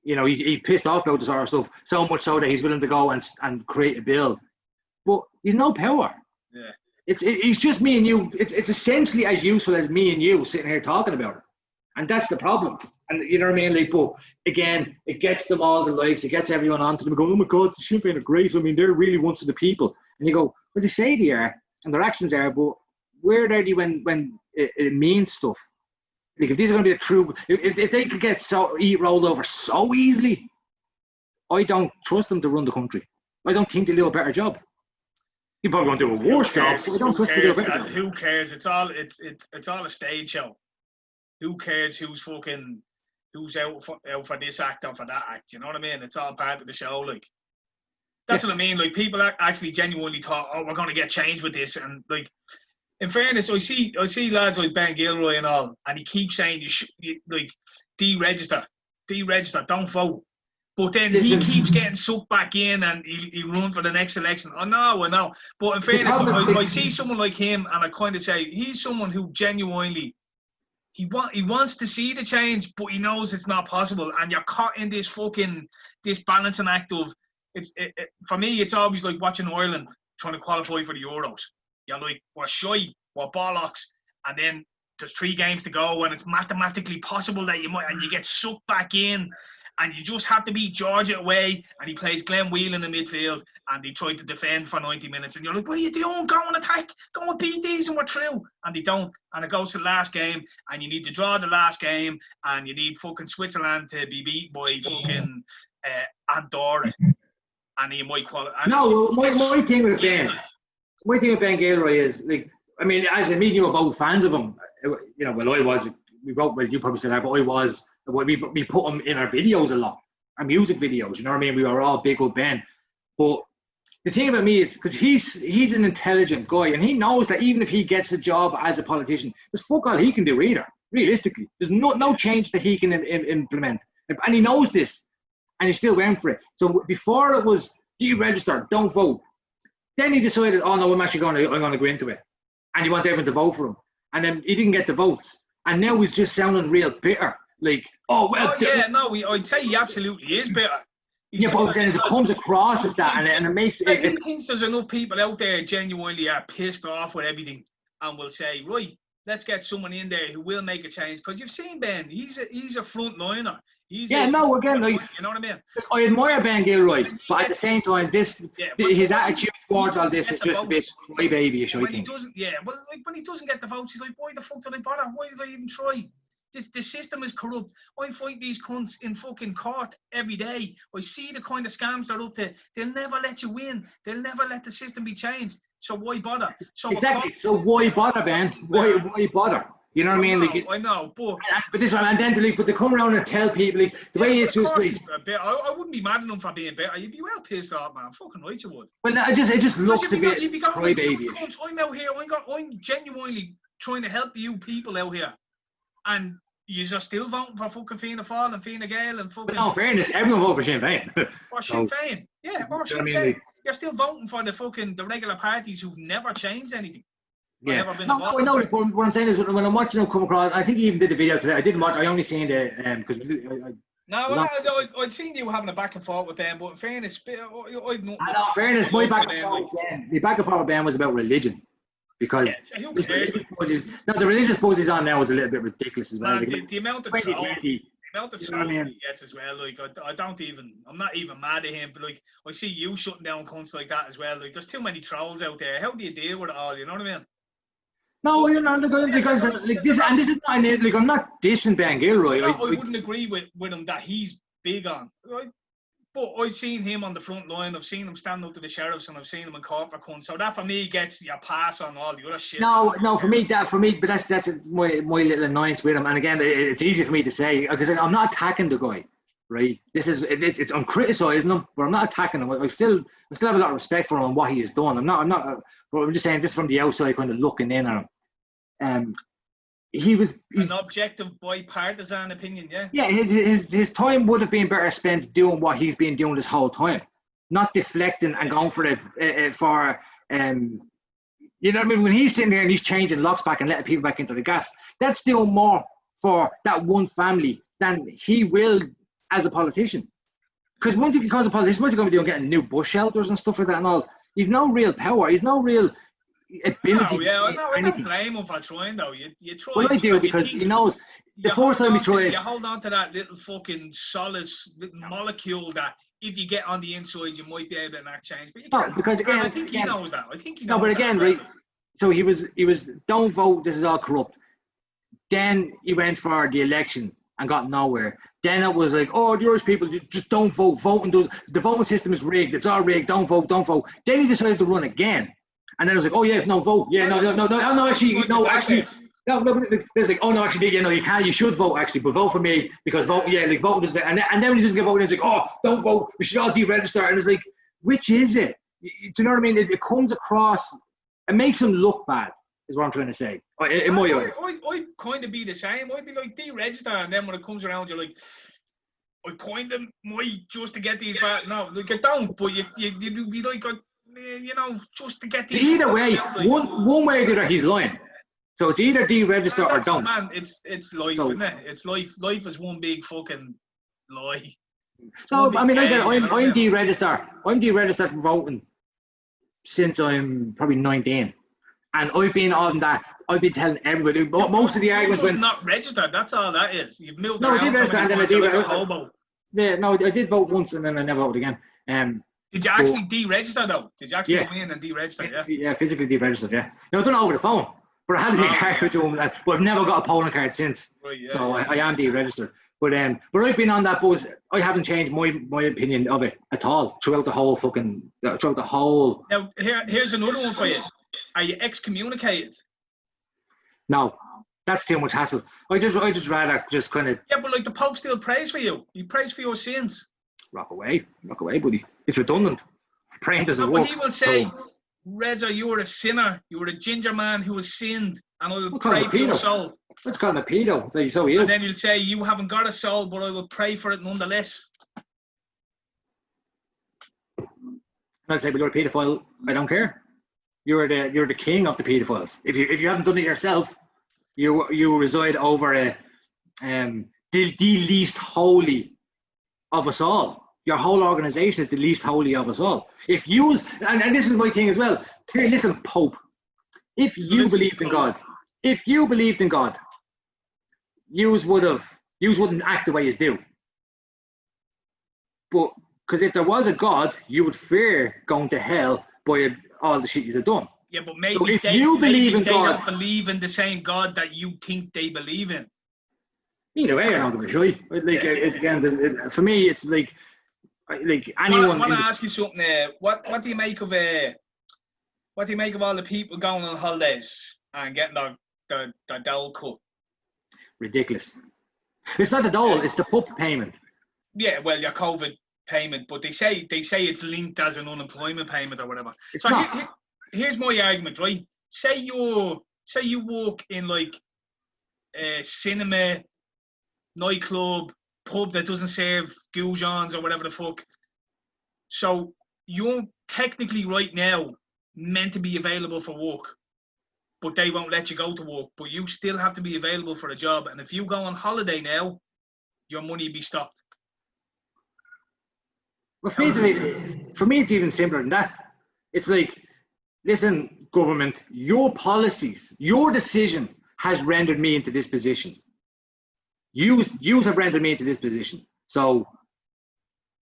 he's pissed off about this sort of stuff, so much so that he's willing to go and create a bill. But he's no power. Yeah. It's just me and you. It's essentially as useful as me and you sitting here talking about it. And that's the problem. And you know what I mean? Like, but again, it gets them all the likes, it gets everyone onto them going, "Oh my God, the Sinn Féin are great. I mean, they're really ones of the people." And you go, well, they say they are, and their actions are, but where are they when it means stuff? Like, if these are going to be a true, if they could get rolled over so easily, I don't trust them to run the country. I don't think they'll do a better job. You're probably going to do a worse job, but I don't trust them to do a better job. Who cares? It's all a stage show. Who cares who's out for this act or for that act? You know what I mean? It's all part of the show. Like, that's what I mean. Like, people actually genuinely thought, "Oh, we're going to get change with this," and like. In fairness, I see lads like Ben Gilroy and all, and he keeps saying you should deregister, don't vote. But then he keeps getting sucked back in, and he'll run for the next election. I know. But in fairness, I see someone like him, and I kind of say he's someone who genuinely he wants to see the change, but he knows it's not possible. And you're caught in this balancing act of for me, it's always like watching Ireland trying to qualify for the Euros. You're like, we're shy, we're bollocks, and then there's 3 games to go, and it's mathematically possible that you might, and you get sucked back in, and you just have to beat Georgia away, and he plays Glenn Wheel in the midfield, and they try to defend for 90 minutes, and you're like, what are you doing? Go and attack, go and beat these, and we're through. And they don't, and it goes to the last game, and you need to draw the last game, and you need fucking Switzerland to be beat by fucking Andorra, and you might qualify. No, my thing with Ben. My thing with Ben Gilroy is, like, I mean, as a medium of both fans of him, you know, well, I was, we wrote, well, you probably said that, but I was, we put him in our videos a lot, our music videos, you know what I mean? We were all big old Ben. But the thing about me is, because he's an intelligent guy, and he knows that even if he gets a job as a politician, there's fuck all he can do either, realistically. There's no change that he can implement. And he knows this, and he still went for it. So before it was, deregister, don't vote. Then he decided, oh no, I'm going to go into it. And he wanted everyone to vote for him. And then he didn't get the votes. And now he's just sounding real bitter. Like, oh, well. Oh, yeah, no, I'd say he absolutely is bitter. Yeah, but then it comes across as that, and it makes it. He thinks there's enough people out there genuinely are pissed off with everything and will say, right, let's get someone in there who will make a change. Because you've seen Ben, he's a front liner. Like, you know what I mean? I admire Ben Gilroy, but at the same time, his attitude towards all this is just a bit crybaby-ish, I think. When he doesn't get the votes, he's like, why the fuck did I bother? Why did I even try? The system is corrupt. I fight these cunts in fucking court every day. I see the kind of scams they're up to. They'll never let you win. They'll never let the system be changed. So why bother? Exactly. So why bother, Ben? Why bother? You know what I mean? I know, but this one, and then to come around and tell people, like, the way it's just like, I wouldn't be mad at him for being better. You'd be well pissed off, man. Fucking right, you would. Well, it just looks a bit crybaby. I'm out here. I'm genuinely trying to help you people out here, and you're still voting for fucking Fianna Fáil and Fine Gael and fucking. But no, fairness, everyone voted for Sinn Féin. Or Sinn Féin, yeah, or Sinn Féin. You're still voting for the regular parties who've never changed anything. Yeah, no, I know. What I'm saying is, when I'm watching them come across, I think he even did the video today. I didn't watch. I only seen the because. I'd seen you having a back and forth with Ben, but in fairness, fairness, my back and forth with Ben was about religion, because the religious pose he's on now is a little bit ridiculous as well. The amount of troll he gets as well. Like, I'm not even mad at him, but like, I see you shutting down cunts like that as well. Like, there's too many trolls out there. How do you deal with it all? You know what I mean? No, you know, because like this, and this is not like, I'm not dissing Ben Gilroy. I wouldn't agree with him that he's big on, right? But I've seen him on the front line. I've seen him stand up to the sheriffs, and I've seen him in court for cunts. So that for me gets your pass on all the other shit. No, for me, but that's my little annoyance with him. And again, it's easy for me to say because I'm not attacking the guy, right? I'm criticising him, but I'm not attacking him. I still have a lot of respect for him and what he has done. But I'm just saying this from the outside, kind of looking in at him. He's an objective bipartisan opinion, yeah. Yeah, his time would have been better spent doing what he's been doing this whole time, not deflecting and going for you know what I mean? When he's sitting there and he's changing locks back and letting people back into the gaff, that's doing more for that one family than he will as a politician. Because once he becomes a politician, what's he going to be doing? Getting new bus shelters and stuff like that and all. He's no real power. He's no real ability. I don't blame him for trying though. You try. Well, I do because he knows the first time he tried. You hold on to that little fucking solace molecule that if you get on the inside, you might be able to enact change. But you can't. Because again, I think he knows that. But again, right? So he was don't vote. This is all corrupt. Then he went for the election and got nowhere. Then it was like, oh, the Irish people just don't vote. The voting system is rigged. It's all rigged. Don't vote. Then he decided to run again. And then it was like, oh yeah, no, vote. Yeah, no, actually. There's like, oh no, actually, you know, you can't, you should vote actually, but vote for me because vote doesn't. And then when he doesn't get voted, it's like, oh, don't vote. We should all deregister. And it's like, which is it? Do you know what I mean? It comes across, it makes him look bad, is what I'm trying to say. In my eyes. I'd kind of be the same. I'd be like, deregister, and then when it comes around, you're like, I kind of might just to get these back. No, like I don't, but you'd be like, you know, just to get these. Either way, one way or the other, he's lying. So it's either deregister or don't. Man, it's life, isn't it? It's life. Life is one big fucking lie. No, I mean, I'm deregistered. I'm deregistered from voting since I'm probably 19, and I've been on that. I've been telling everybody. Most of the arguments when not registered. That's all that is. You've moved. No, I did register and then I did. Like a hobo. Yeah, no, I did vote once and then I never voted again. Did you actually deregister though? Did you actually go in and deregister? Yeah. Yeah, physically deregistered. Yeah. No, I've done it over the phone, but I had to be a card to him. But I've never got a polling card since. Right, yeah, so I am deregistered. But I've been on that bus. I haven't changed my opinion of it at all throughout the whole. Now here's another one for you. Are you excommunicated? No. That's too much hassle. I just rather just kind of. Yeah, but like the Pope still prays for you. He prays for your sins. Rock away, buddy. It's redundant. Praying doesn't No, work. but he will say, Reza, you were a sinner. You were a ginger man who has sinned, and I will pray for your soul. Let's call him a pedo. So and then he'll say, you haven't got a soul, but I will pray for it nonetheless. I'll say, but you're a paedophile. I don't care. You're the king of the paedophiles. If you haven't done it yourself, you reside over the least holy of us all. Your whole organization is the least holy of us all. If you and this is my thing as well. Here, listen, Pope. If you believed in God, you wouldn't act the way you do. But because if there was a God, you would fear going to hell by all the shit you've done. Yeah, but maybe so if they, you believe in they God, don't believe in the same God that you think they believe in. Either way, I don't give a shit. Like it's again, for me, it's like anyone. I want to ask you something. What do you make of what do you make of all the people going on holidays and getting their dole cut? Ridiculous. It's not the dole; it's the pup payment. Yeah, well, your COVID payment, but they say it's linked as an unemployment payment or whatever. It's so not. Here's my argument, right? Say you walk in like a cinema, nightclub, pub that doesn't serve goujons or whatever the fuck. So you're technically right now meant to be available for work, but they won't let you go to work. But you still have to be available for a job. And if you go on holiday now, your money be stopped. Well, for me, it's even simpler than that. It's like, listen, government, your policies, your decision has rendered me into this position. You have rendered me into this position. So,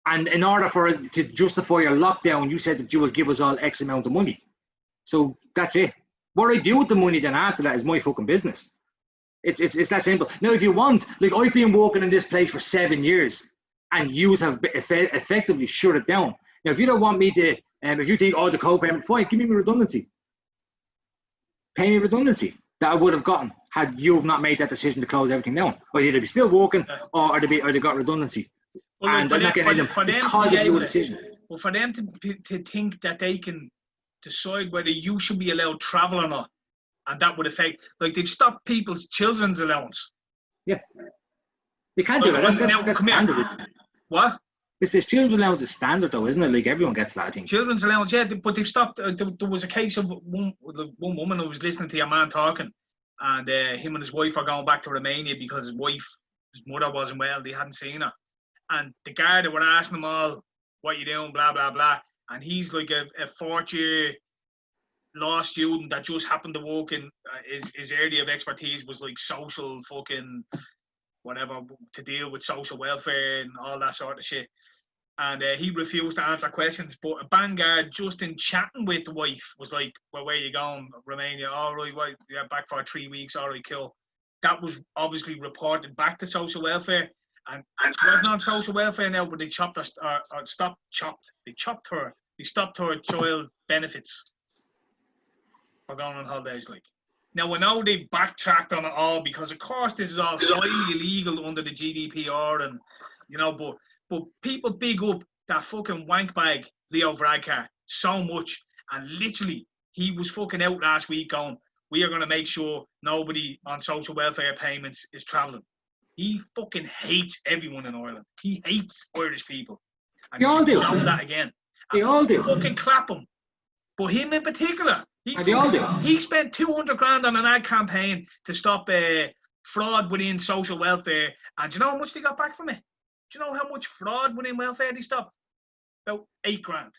and in order for it to justify your lockdown, you said that you will give us all X amount of money. So that's it. What I do with the money then after that is my fucking business. It's that simple. Now, if you want, like I've been working in this place for 7 years, and you have effectively shut it down. Now, if you don't want me to, if you think, oh, the co-payment, fine, give me redundancy. Pay me redundancy that I would have gotten had you have not made that decision to close everything down. Or either be still working, or they got redundancy. Well, and I'm not getting them because of your decision. Well, for them to think that they can decide whether you should be allowed travel or not, and that would affect, like they've stopped people's children's allowance. Yeah. You can't do that. That's standard. What? It's this children's allowance is standard though, isn't it? Like everyone gets that, I think. Children's allowance, yeah, but they've stopped. There was a case of one woman who was listening to your man talking, and him and his wife are going back to Romania because his mother wasn't well. They hadn't seen her, and the guard were asking them all, "What you doing?" Blah blah blah, and he's like a fourth-year law student that just happened to work in his area of expertise was like social fucking whatever, to deal with social welfare and all that sort of shit. And he refused to answer questions. But a vanguard, just in chatting with the wife, was like, well, where are you going? Romania. All right, well, yeah, back for 3 weeks. All right, cool. That was obviously reported back to social welfare. And she wasn't on social welfare now, but they chopped her, they chopped her. They stopped her child benefits for going on holidays, like. Now, I know they backtracked on it all because, of course, this is all highly illegal under the GDPR, and but people big up that fucking wank bag, Leo Varadkar, so much, and literally he was fucking out last week going, we are going to make sure nobody on social welfare payments is travelling. He fucking hates everyone in Ireland. He hates Irish people. And they all do. Show that again. They all do. Fucking clap him. But him in particular. They all do. He spent 200 grand on an ad campaign to stop fraud within social welfare. And do you know how much they got back from it? Do you know how much fraud within welfare they stopped? About 8 grand.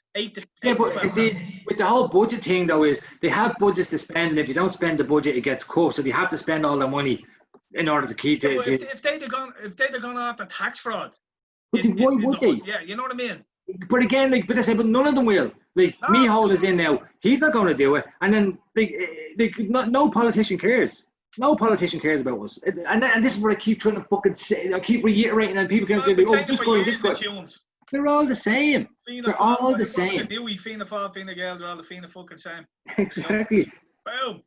Yeah, but you see, with the whole budget thing though, is they have budgets to spend, and if you don't spend the budget, it gets cut. So they have to spend all the money in order to keep it. If they'd have gone after tax fraud. But why would they? Yeah, you know what I mean? But again, but none of them will. Like, Micheál is in now. He's not going to do it. And then, no politician cares. No politician cares about us. And this is what I keep trying to fucking say. I keep reiterating, and people can say, oh, this guy. They're all the same. They're all the same. Fianna Fáil, Fianna Gael, they're all the Fianna fucking same. Exactly. Boom.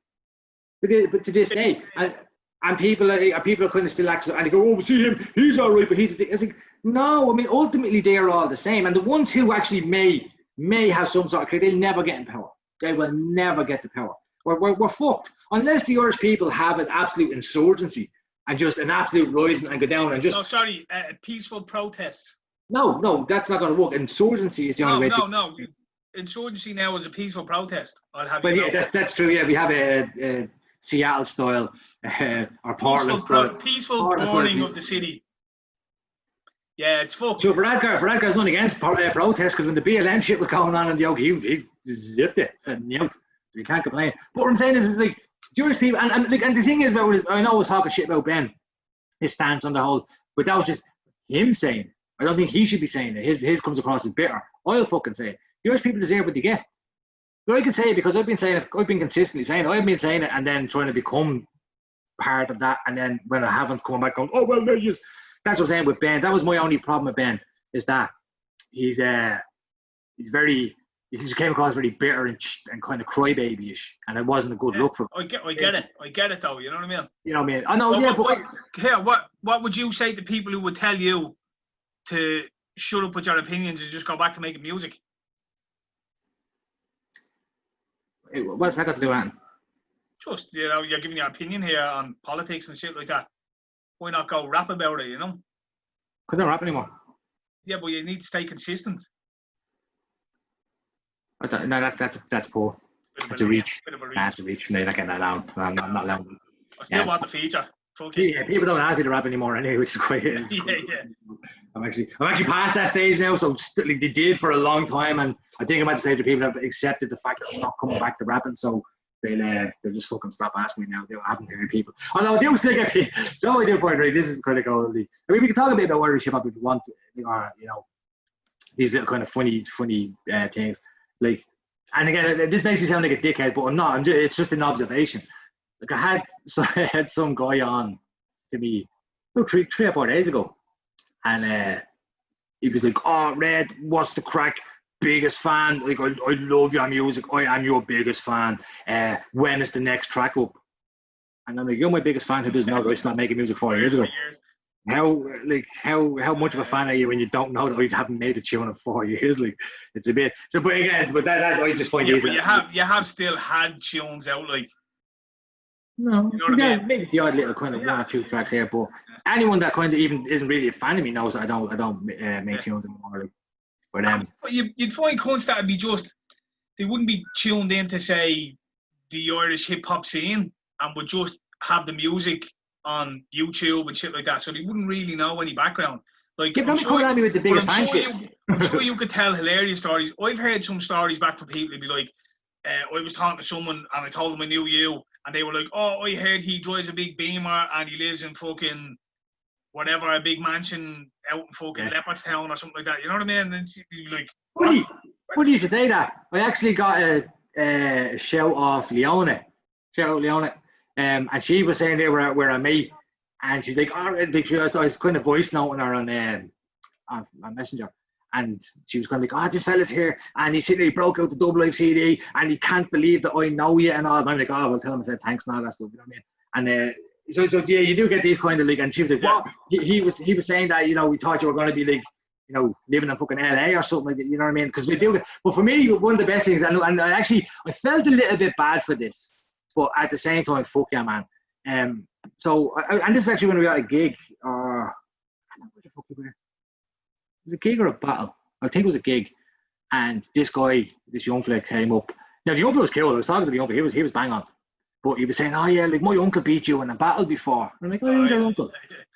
But to this day, And people are kind of still acting, and they go, "Oh, see him, he's all right," but he's. I was like, no, I mean, ultimately they are all the same, and the ones who actually may have some sort of career, they'll never get in power. They will never get the power. We're fucked unless the Irish people have an absolute insurgency and just an absolute rising and go down and just. No, sorry, peaceful protest. No, that's not going to work. Insurgency is the only way. No. Insurgency now is a peaceful protest. But yeah, that's true. Yeah, we have a Seattle style or Portland style. Peaceful burning of the city. Yeah, it's fucked. So Varadkar's not against protest, because when the BLM shit was going on in the Oak, he zipped it, said no, so you can't complain. But what I'm saying is like Jewish people, and the thing is about I know I was talking shit about Ben, his stance on the whole, but that was just him saying it. I don't think he should be saying it. His comes across as bitter. I'll fucking say it. Jewish people deserve what they get. But I can say it because I've been saying it. I've been consistently saying it. I've been saying it and then trying to become part of that. And then when I haven't, come back going, oh well, no, that's what I'm saying with Ben. That was my only problem with Ben, is that he's very. He just came across very bitter and kind of crybaby-ish, and it wasn't a good look for him. I get it though. You know what I mean? You know what I mean? I know. What would you say to people who would tell you to shut up with your opinions and just go back to making music? What's that got to do with it? Just, you're giving your opinion here on politics and shit like that. Why not go rap about it, you know? Because I don't rap anymore. Yeah, but you need to stay consistent. No, that's poor. That's a reach. That's a reach. No, you're not getting that down. I'm not allowed. I still want the feature. Yeah, people don't ask me to rap anymore anyway, which is quite. Yeah. I'm actually past that stage now, so they did for a long time, and I think I'm at the stage where people have accepted the fact that I'm not coming back to rapping, so they'll just fucking stop asking me now. They haven't heard people. Although I do still get people. So I do find right. This is critical. I mean, we can talk a bit about Irish hip hop if you want, or these little kind of funny things. Like, and again, this makes me sound like a dickhead, but I'm not. It's just an observation. Like I had some guy on to me about 3 or 4 days ago, and he was like, "Oh, Red, what's the crack? Biggest fan. Like I love your music. I am your biggest fan. When is the next track up?" And I'm like, "You're my biggest fan who doesn't know I started making music 4 years ago. How much of a fan are you when you don't know that I haven't made a tune in 4 years? Like, it's a bit. So, but again, that's I just find but you have still had tunes out, like. No, you know what I mean? Maybe the odd little kind of 1 or 2 tracks here, but anyone that kind of even isn't really a fan of me knows that I don't make tunes anymore. Like, but you'd find cunts that would be just, they wouldn't be tuned in to say the Irish hip hop scene and would just have the music on YouTube and shit like that, so they wouldn't really know any background. Like, I'm sure you could tell hilarious stories. I've heard some stories back from people who'd be like, I was talking to someone and I told them I knew you, and they were like, "Oh, I heard he drives a big Beamer and he lives in fucking whatever, a big mansion out in fucking Leopardstown or something like that." You know what I mean? And then you're like, funny you should say that. I actually got a shout off Leona. And she was saying there where I meet, and she's like, "Oh," I was kind of voice noting her on Messenger. And she was kind of like, "Oh, this fella's here, and he broke out the Double Live CD, and he can't believe that I know you and all." And I'm like, "Oh, well, tell him I said thanks and all that stuff." You know what I mean? And so yeah, you do get these kind of like. And she was like, "What?" He was saying that we thought you were going to be like living in fucking LA or something like that. You know what I mean? Because we do. But for me, one of the best things, and I felt a little bit bad for this, but at the same time, fuck yeah, man. So and this is actually when we got a gig, or I don't know where the fuck we were. Was it a gig or a battle? I think it was a gig, and this young fella came up. Now the young fella was cool. I was talking to the young fella. He was bang on, but he was saying, "Oh yeah, like my uncle beat you in a battle before." And I'm like, "Oh, who's your uncle?"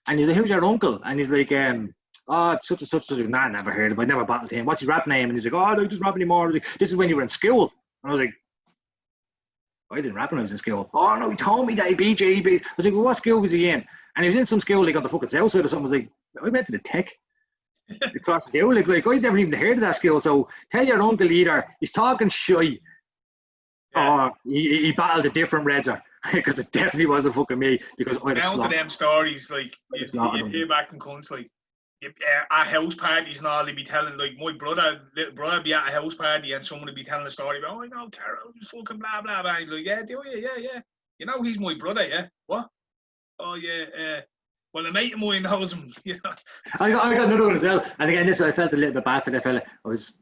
And he's like, "Who's your uncle?" And he's like, "Oh, such and such." Nah, I never heard of him. I never battled him. What's his rap name? And he's like, "Oh, I don't just rap anymore." Like, "This is when you were in school." And I was like, "I didn't rap when I was in school." "Oh no, he told me that he beat you." I was like, "Well, what school was he in?" And he was in some school like on the fucking south side or something. I was like, "I went to the Tech." Across the hill, like I never even heard of that school. So tell your uncle either he's talking shy, or he battled a different Redzer, because it definitely wasn't fucking me. Because I had down to them stories, like you hear back in cunts, like at house parties and all, they'd be telling, like, my little brother be at a house party and someone would be telling a story about, "Oh, I know Tera, just fucking blah blah blah." And he'd be like, "Yeah, do you? Yeah. You know he's my brother, yeah. What? oh yeah, well, a mate of mine knows him, you know. I got another one as well. And again, I felt a little bit bad for the fella. I was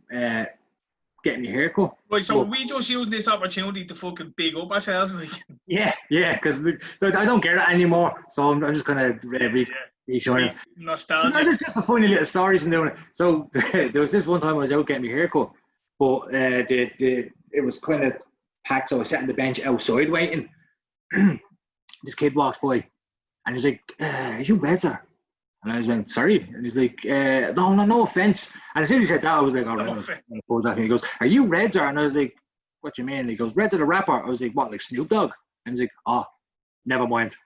getting your haircut. Right, so we just using this opportunity to fucking big up ourselves, like. Yeah, because I don't get it anymore, so I'm just gonna re-show it. Nostalgia. No, there's just a funny little stories from doing it. So there was this one time I was out getting my haircut, but it was kind of packed, so I was sat on the bench outside waiting. This kid walks by, and he's like, "Are you Redzer?" And I was like, "Sorry," and he's like, "No offense." And as soon as he said that, I was like, "All right." I posed at him. He goes, "Are you Redzer?" And I was like, "What do you mean?" And he goes, "Redzer the rapper." I was like, "What, like Snoop Dogg?" And he's like, "Oh, never mind."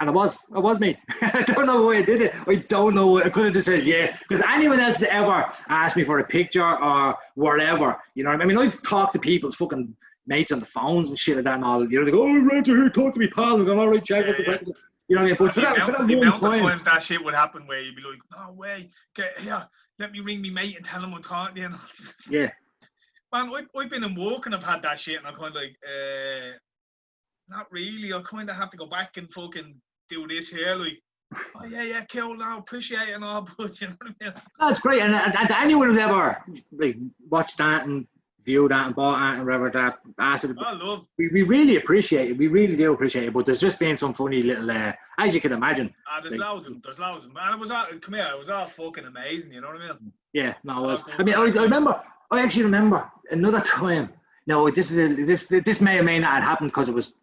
And it was me. I don't know why I did it. I don't know. I could have just said yeah, because anyone else that ever asked me for a picture or whatever, you know what I mean? I've talked to people's fucking mates on the phones and shit like that and all. You know, they go, "Oh, Redzer here, talk to me, pal." I'm going, "All right, Jack, what's the problem?" You know what I mean? But for that one time, times that shit would happen where you'd be like, "No way, get here, let me ring me mate and tell him I'm talking to you." Yeah. Man, I've been in work and I've had that shit and I'm kind of like, not really. I kind of have to go back and fucking do this here, like, "Oh yeah, cool, no, appreciate it and all," but you know what I mean? That's great. And anyone who's ever like watched that and viewed that and bought that and whatever that asked it, we really appreciate it. We really do appreciate it. But there's just been some funny little, as you can imagine. There's loads of them. Man, it was all fucking amazing. You know what I mean? Yeah, no, it was. I mean, I actually remember another time. No, this may or may not have happened because it was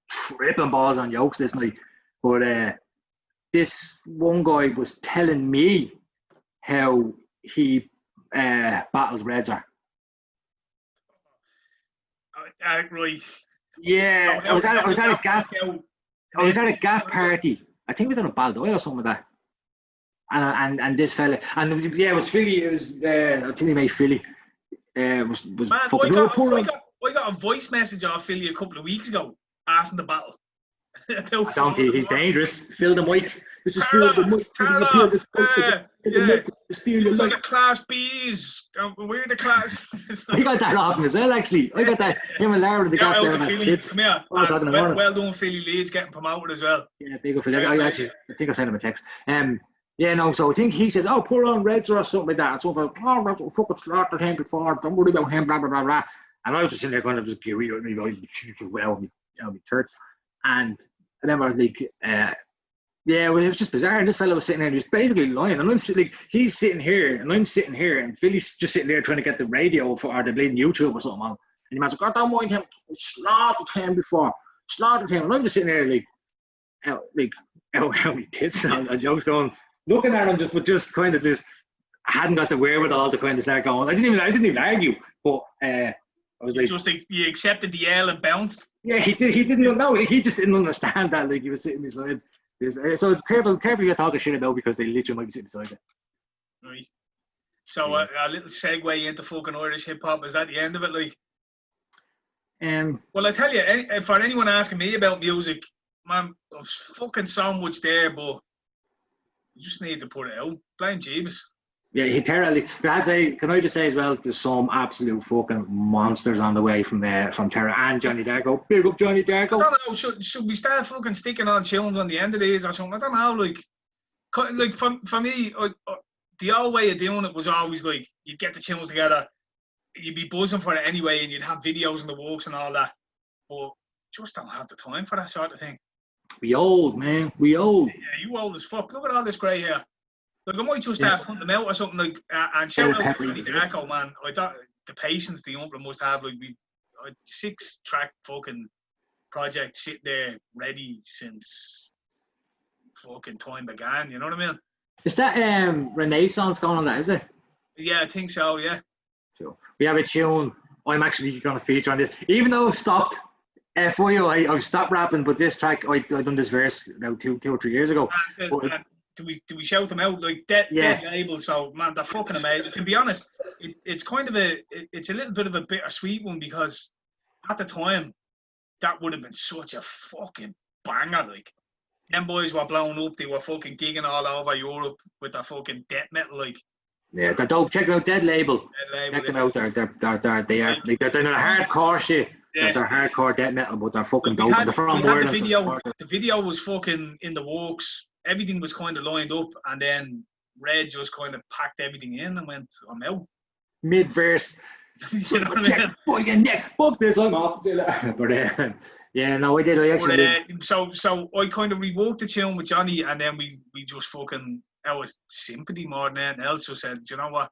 tripping balls on yokes this night. But this one guy was telling me how he battled Redzer. Right. Yeah, I was at a gaff party. I think it was on a Baldoyle or something like that. And this fella, and yeah, it was Philly. It was I think he made Philly. Was man, fucking I got a voice message off Philly a couple of weeks ago asking the battle. I don't think he's dangerous. Phil the mic. This is Phil the mic. You're the class B's. We're the class. I got that off him as well, actually. I got that. Him and Lara, the gaff there. Come here. Well done, Philly Leeds getting promoted as well. Yeah, big up Philly. I think I sent him a text. Yeah, no, so I think he said, "Oh, put on Redzer or something like that." And so I was like, "Oh, fucking slaughtered him before. Don't worry about him, blah, blah, blah, blah." And I was just sitting there kind of just geary with me, well, me turds. And I remember, like, yeah, well, it was just bizarre. And this fella was sitting there and he was basically lying. And I'm sitting, like, he's sitting here and I'm sitting here and Philly's just sitting there trying to get the radio or the bleeding YouTube or something on. And he man's like, "I don't mind him. I slaughtered him before. Slaughtered him." And I'm just sitting there, like, how he tits and jokes going, looking at him just kind of just, I hadn't got the wherewithal to kind of start going. I didn't even argue, but I was like, just like you accepted the L and bounced. Yeah, he didn't know. He just didn't understand that. Like, he was sitting beside. So it's careful you're talking shit about because they literally might be sitting beside it. Right. So a little segue into fucking Irish hip hop. Is that the end of it? Like, well, I tell you, for anyone asking me about music, man, there's fucking so much there, but you just need to put it out. Blind Jeebus. Yeah, he terribly. Can I just say as well, there's some absolute fucking monsters on the way from Tera and Johnny Darko. Big up Johnny Darko. I don't know, should we start fucking sticking on tunes on the end of these or something? I don't know, like for me, the old way of doing it was always like, you'd get the tunes together, you'd be buzzing for it anyway, and you'd have videos in the works and all that, but just don't have the time for that sort of thing. We old, man. We old. Yeah, you old as fuck. Look at all this grey hair. Like, I might just start putting them out or something, like, and shout out to Johnny Darko, man. I thought the patience the Umpra must have, like, we 6-track fucking project sitting there ready since fucking time began, you know what I mean? Is that Renaissance going on that, is it? Yeah, I think so, yeah. So we have a tune. I'm actually going to feature on this, even though I've stopped. For you, I've stopped rapping, but this track I done this verse about 2 or 3 years ago. Do we shout them out, like dead label? So man, they're fucking amazing. To be honest, it's kind of it's a little bit of a bittersweet one, because at the time that would have been such a fucking banger. Like, them boys were blown up. They were fucking gigging all over Europe with their fucking death metal, like. Yeah, they're dope. Check them out, Dead Label. Check them out. They're doing a hardcore shit. Yeah. They're hardcore death metal, but they're fucking dope. They're from the video was fucking in the works. Everything was kind of lined up, and then Red just kind of packed everything in and went, I'm out. Mid-verse. You know what I mean? Boy, your neck. Fuck this, I'm off. But yeah, no, I did. I actually did. So I kind of reworked the tune with Johnny, and then we just fucking, that was sympathy more than anything else. So said, you know what?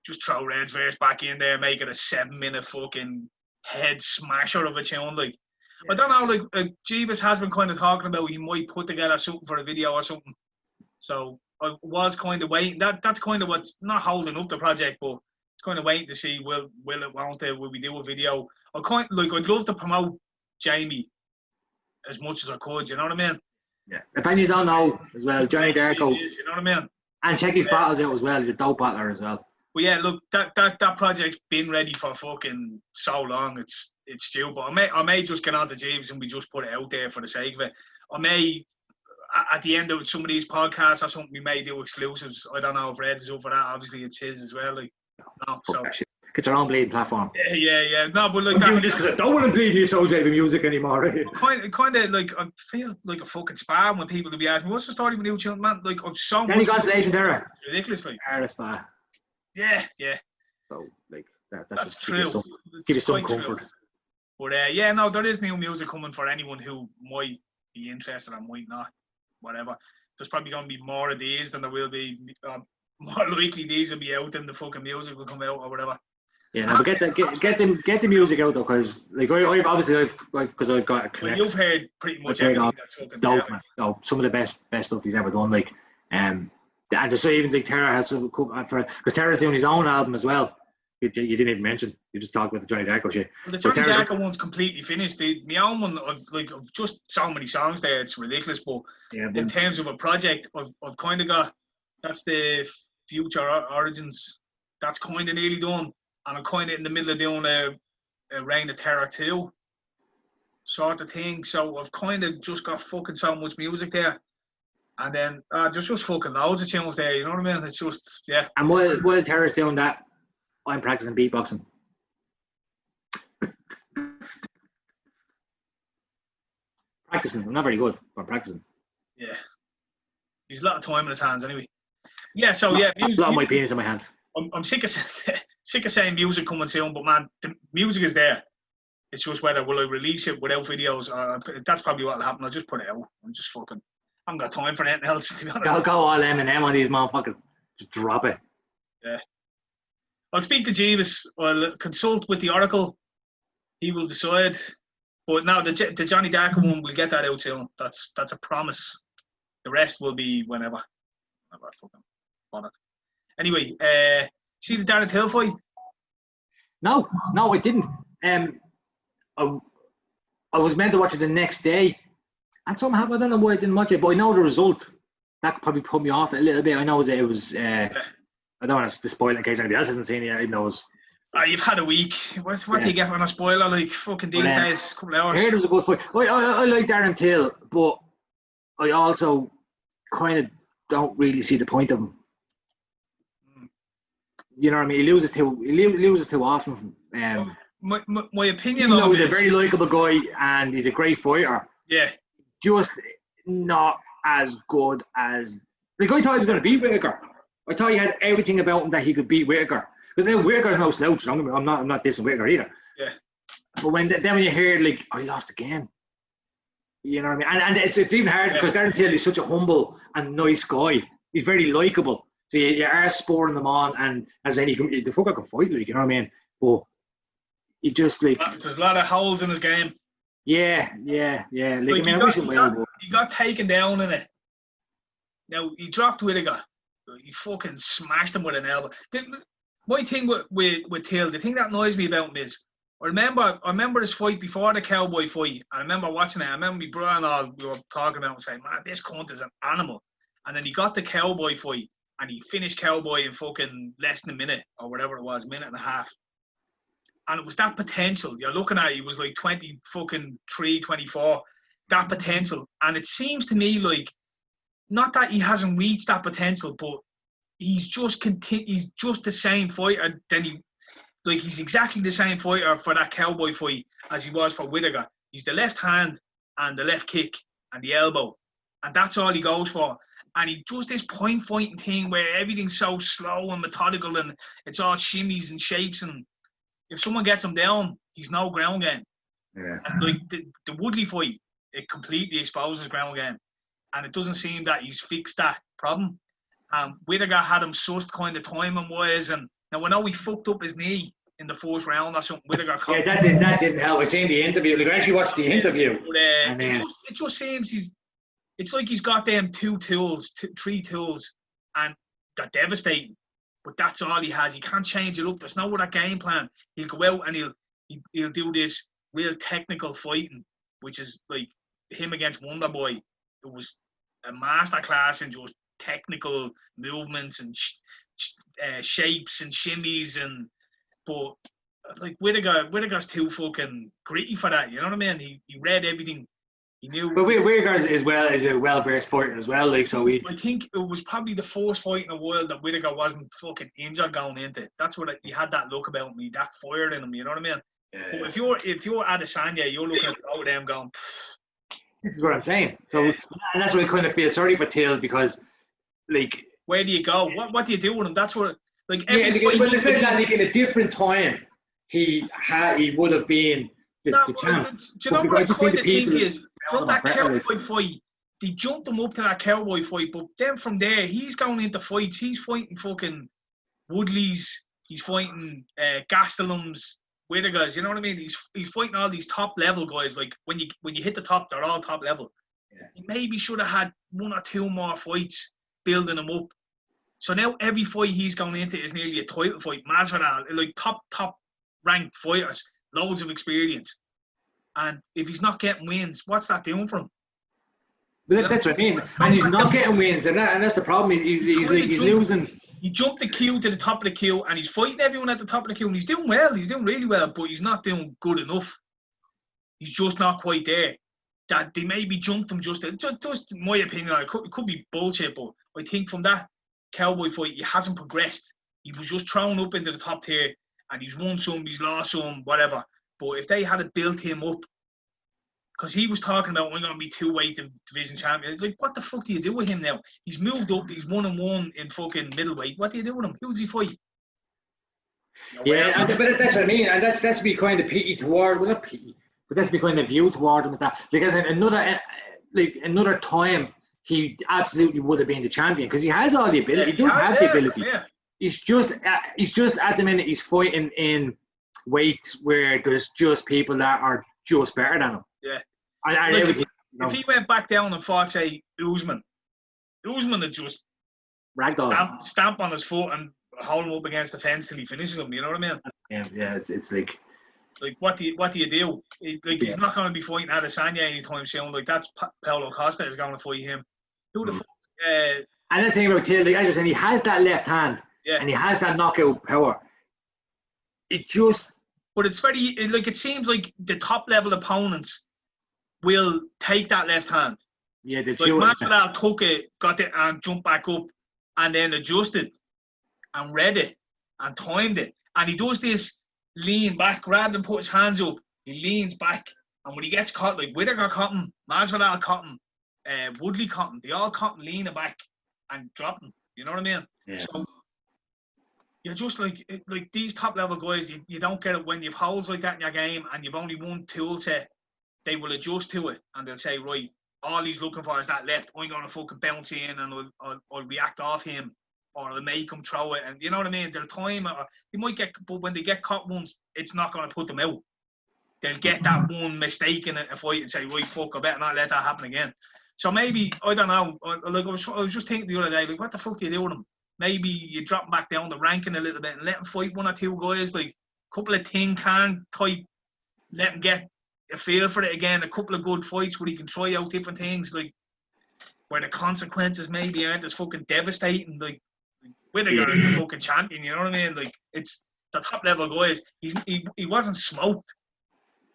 Just throw Red's verse back in there, make it a 7-minute fucking head smasher of a tune. Like, I don't know, like Jeebus has been kind of talking about he might put together something for a video or something. So I was kind of waiting. That's kind of what's not holding up the project, but it's kind of waiting to see will we do a video. I'd love to promote Jamie as much as I could. You know what I mean? Yeah. If any don't know as well, Johnny Darko. You know what I mean? And check his battles out as well. He's a dope battler as well. But yeah, look, that project's been ready for fucking so long. It's due. But I may just get on to Jeeves and we just put it out there for the sake of it. I may, at the end of some of these podcasts or something, we may do exclusives. I don't know if Red is up for that. Obviously, it's his as well. Like, no, so it's our own bleeding platform. Yeah. No, but like I'm doing this because I don't want to bleed associated with music anymore. Right? Kind of like I feel like a fucking spam when people to be asking me, "What's the story with new tune, man?" Like I'm so any consolation there. Ridiculously. Spa. Yeah. So like that's just true. Give you some comfort. True. But yeah, no, there is new music coming for anyone who might be interested or might not. Whatever. There's probably going to be more of these than there will be. More likely these will be out than the fucking music will come out or whatever. Yeah, no, but get the music out though, because like I've got a connection. Well, you've heard pretty much everything that's fucking dope, man. No, some of the best stuff he's ever done. Like, and so even like Tera has some because Tera's doing his own album as well. You didn't even mention. You just talked about the Johnny Darko shit. Well, the Johnny Darko one's completely finished. My own one, I've just so many songs there. It's ridiculous. But in terms of a project, I've kind of got that's the Future Origins. That's kind of nearly done. And I'm kind of in the middle of doing a Red and Tera Show sort of thing. So I've kind of just got fucking so much music there. And then there's just fucking loads of tunes there, you know what I mean? It's just, yeah. And while Tera's doing that, I'm practicing beatboxing. I'm not very good, but I'm practicing. Yeah. He's a lot of time in his hands anyway. Yeah, so yeah. A lot of my penis in my hand. I'm sick of saying music coming soon, but man, the music is there. It's just whether will I release it without videos or that's probably what'll happen. I'll just put it out. I haven't got time for anything else, to be honest. I'll go all M&M on these motherfuckers. Just drop it. Yeah. I'll speak to Jeeves. I'll consult with the Oracle. He will decide. But now the Johnny Darko one, we'll get that out soon. That's a promise. The rest will be whenever. Never fucking bother. Anyway, see the Darren Till fight? No, I didn't. I was meant to watch it the next day, and somehow I don't know why I didn't watch it, but I know the result. That could probably put me off a little bit. I know it was. I don't want to spoil it in case anybody else hasn't seen it. I know. You've had a week. What do you get for a spoiler? Like fucking these days, a couple of hours. I heard it was a good fight. I like Darren Till, but I also kind of don't really see the point of him. You know what I mean? He loses too often. My opinion. You know, he's a very likable guy and he's a great fighter. Yeah. Just not as good as. Like I thought he was going to beat Whittaker. I thought he had everything about him that he could beat Whittaker. But then Whittaker's no slouch. I'm not dissing Whittaker either. Yeah. But when you hear like, I lost again. You know what I mean? And it's even hard because Darren Till is such a humble and nice guy. He's very likable. So you are spurring them on, and as any the fucker can fight, like, you know what I mean? But he just like there's a lot of holes in his game. Yeah. Like I wish he got taken down in it. Now he dropped Whittaker. He fucking smashed him with an elbow. My thing with Till, the thing that annoys me about him is I remember this fight before the Cowboy fight. I remember watching it. I remember me brother and all we were talking about and saying, man, this cunt is an animal. And then he got the Cowboy fight. And he finished Cowboy in fucking less than a minute or whatever it was, minute and a half. And it was that potential. You're looking at it, he was like 23, 24. That potential. And it seems to me like, not that he hasn't reached that potential, but he's just the same fighter. Then like he's exactly the same fighter for that cowboy fight as he was for Whittaker. He's the left hand and the left kick and the elbow, and that's all he goes for. And he does this point fighting thing where everything's so slow and methodical, and it's all shimmies and shapes. And if someone gets him down, he's no ground game. Yeah. And like the Woodley fight, it completely exposes ground game, and it doesn't seem that he's fixed that problem. Whittaker had him sussed kind of timing wise, and now I know he fucked up his knee in the first round or something. Whittaker that didn't help. I seen the interview. Like, I actually watched the interview. But, it just seems it's like he's got them three tools, and they're devastating. But that's all he has. He can't change it up. There's no other game plan. He'll go out and he'll do this real technical fighting, which is like him against Wonderboy. It was a masterclass in just technical movements and shapes and shimmies, but like Whittaker's too fucking gritty for that. You know what I mean? He read everything. He knew. But Whittaker is a well-versed fighter as well. Like, so I think it was probably the first fight in the world that Whittaker wasn't fucking injured going into. That's what he had, that look about me, that fire in him. You know what I mean? Yeah. But if you're Adesanya, you're looking at all of them going. This is what I'm saying. So, and that's why I kind of feel sorry for Till, because, like, where do you go? What do you do with him? That's what, like, but they said that, like, in a different time, he would have been the champ. Do you know what I kind of think is, from that cowboy fight, they jumped him up to that cowboy fight, but then from there, he's going into fights. He's fighting fucking Woodleys. He's fighting Gastelums, Whittakers. You know what I mean? He's fighting all these top level guys. Like, when you hit the top, they're all top level. Yeah. He maybe should have had one or two more fights building him up. So now every fight he's going into is nearly a title fight. Masvidal, like top ranked fighters, loads of experience. And if he's not getting wins, what's that doing for him? But that's what I mean. And he's not getting wins, and that's the problem. He's losing. He jumped the queue to the top of the queue, and he's fighting everyone at the top of the queue, and he's doing well. He's doing really well, but he's not doing good enough. He's just not quite there. That they maybe jumped him just my opinion. It could be bullshit, but I think from that cowboy fight, he hasn't progressed. He was just thrown up into the top tier, and he's won some, he's lost some, whatever. But if they had built him up, because he was talking about, I'm going to be two-weight division champion. It's like, what the fuck do you do with him now? He's moved up. He's 1-1 in fucking middleweight. What do you do with him? Who's he fight? Yeah, but that's what I mean. And that's to be kind of pity toward, well, not pity, but that's to be kind of view toward him. Because another time, he absolutely would have been the champion, because he has all the ability. He does have the ability. Yeah. He's just at the minute he's fighting in weights where there's just people that are just better than him. Yeah. If he went back down and fought, say, Usman would just stamp on his foot and hold him up against the fence till he finishes him. You know what I mean? Yeah. It's like what do you do? He's not going to be fighting Adesanya anytime soon. Like, that's Paulo Costa is going to fight him. Who the fuck? And the thing about Till, like I was saying, he has that left hand, and he has that knockout power. But it's very, like, it seems like the top level opponents will take that left hand. Yeah, they do. Like, Masvidal took it, got it, and jumped back up, and then adjusted, and read it, and timed it. And he does this lean back, rather than put his hands up, he leans back. And when he gets caught, like Whittaker caught him, Masvidal caught him, Woodley caught him, they all caught him leaning back and dropped him. You know what I mean? Yeah. So, you're just like these top level guys, you don't get it when you've holes like that in your game and you've only one tool set. They will adjust to it and they'll say, right, all he's looking for is that left. I'm going to fucking bounce in and I'll react off him, or I'll make him throw it. And you know what I mean? They'll time it. They might get, but when they get caught once, it's not going to put them out. They'll get that one mistake in a fight and say, right, fuck, I better not let that happen again. So maybe, I don't know, like I was just thinking the other day, like, what the fuck do you do with him? Maybe you drop him back down the ranking a little bit and let him fight one or two guys, like a couple of tin can type, let him get a feel for it again, a couple of good fights where he can try out different things, like where the consequences maybe aren't as fucking devastating. Like Whittaker is the fucking champion, you know what I mean? Like, it's the top level guys. He wasn't smoked,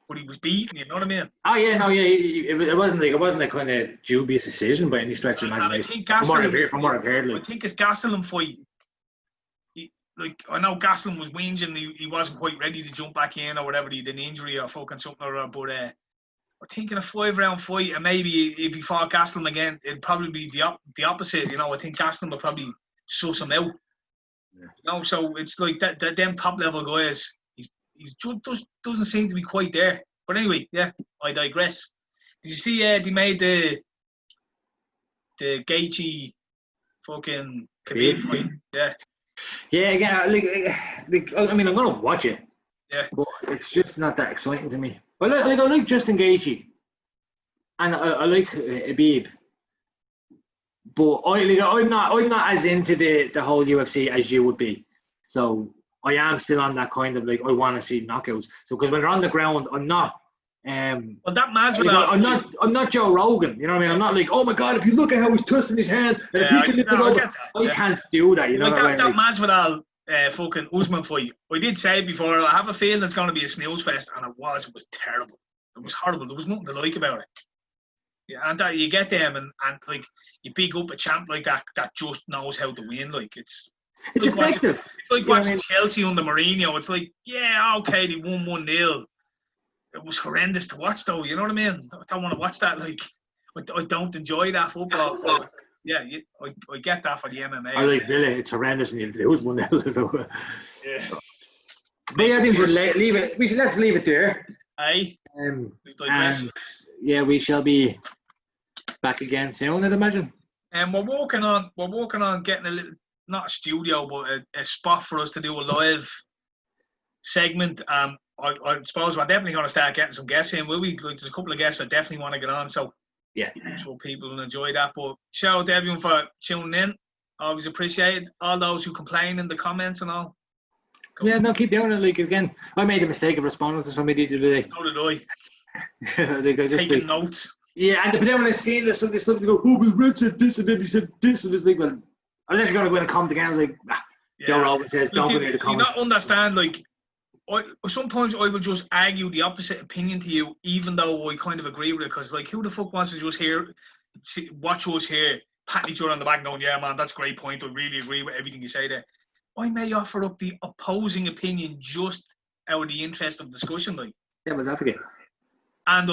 but he was beaten, you know what I mean? Oh yeah, no, yeah, it wasn't a kind of dubious decision by any stretch of imagination. From what I've heard, like. I think his Gastelum fight, like, I know Gastelum was whinging, he wasn't quite ready to jump back in or whatever, he had an injury or fucking something or other, but I think in a 5-round fight, and maybe if he fought Gastelum again, it'd probably be the opposite, you know. I think Gastelum would probably suss him out. Yeah. You know, so it's like that them top level guys, he's just doesn't seem to be quite there. But anyway, yeah, I digress. Did you see they made the Gaethje fucking Khabib fight? Yeah. Yeah, again, like, I mean, I'm gonna watch it. Yeah. But it's just not that exciting to me. I like Justin Gaethje, and I like Khabib. But I'm not as into the whole UFC as you would be. So I am still on that kind of like, I want to see knockouts. So because when they're on the ground, I'm not. Well, that Masvidal. I'm not Joe Rogan. You know what I mean? I'm not like, oh my god, if you look at how he's twisting his hand, and if he can lift it over, I can't do that. You know like what I mean? That Masvidal fucking Usman fight. I did say it before. I have a feeling it's going to be a snooze fest, and it was terrible. It was horrible. There was nothing to like about it. Yeah, and that you get them and like you pick up a champ like that just knows how to win. Like it's like effective. It's like watching Chelsea under Mourinho. It's like, yeah, okay, they won 1-0. It was horrendous to watch, though. You know what I mean? I don't want to watch that. Like, I don't enjoy that football. So, yeah, I get that for the MMA. I like Villa. It's horrendous, and you lose 1-0. So. Yeah. But yeah, I think we should leave it. Let's leave it there. Aye. And yeah, we shall be back again soon, I'd imagine. And we're working on getting a little, not a studio, but a spot for us to do a live segment. I suppose we're definitely going to start getting some guests in, will we? Like, there's a couple of guests I definitely want to get on, so yeah, so people will enjoy that. But shout out to everyone for tuning in. Always appreciate it. All those who complain in the comments and all. Yeah, no, keep doing it. Like, again, I made a mistake of responding to somebody today. So did I. Like, I just taking notes. Yeah, and then when I seen this, something to go, oh, we Red said this, and then he said this, and it's like, well, I was actually going to go and comment again. I was like, Joe Rogan says, don't go near the comments. Do you not understand, like, sometimes I will just argue the opposite opinion to you, even though I kind of agree with it, because, like, who the fuck wants to just watch us here, pat each other on the back going, yeah, man, that's a great point, I really agree with everything you say there. I may offer up the opposing opinion just out of the interest of discussion, like. Yeah, was that again? And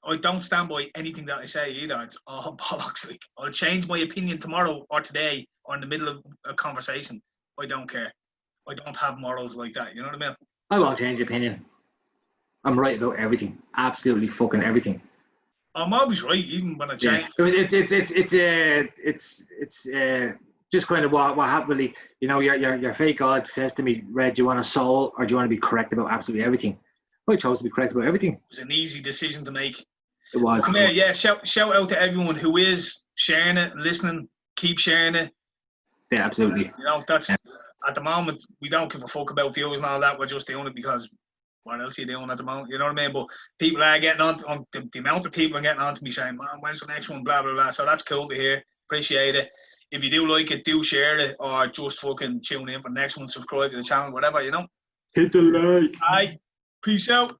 I don't stand by anything that I say either. It's all bollocks. Like, I'll change my opinion tomorrow or today or in the middle of a conversation. I don't care. I don't have morals like that. You know what I mean? I won't change opinion. I'm right about everything. Absolutely fucking everything. I'm always right, even when I change. Yeah. It's just kind of what happened. You know, your fake God says to me, Red, do you want a soul or do you want to be correct about absolutely everything? I chose to be correct about everything. It was an easy decision to make. It was. Yeah, shout out to everyone who is sharing it, listening, keep sharing it. Yeah, absolutely. You know, that's at the moment, we don't give a fuck about views and all that. We're just doing it because what else are you doing at the moment? You know what I mean? But people are getting on the amount of people are getting on to me saying, man, when's the next one? Blah, blah, blah. So that's cool to hear. Appreciate it. If you do like it, do share it or just fucking tune in for the next one. Subscribe to the channel, whatever, you know. Hit the like. Aye. Peace out.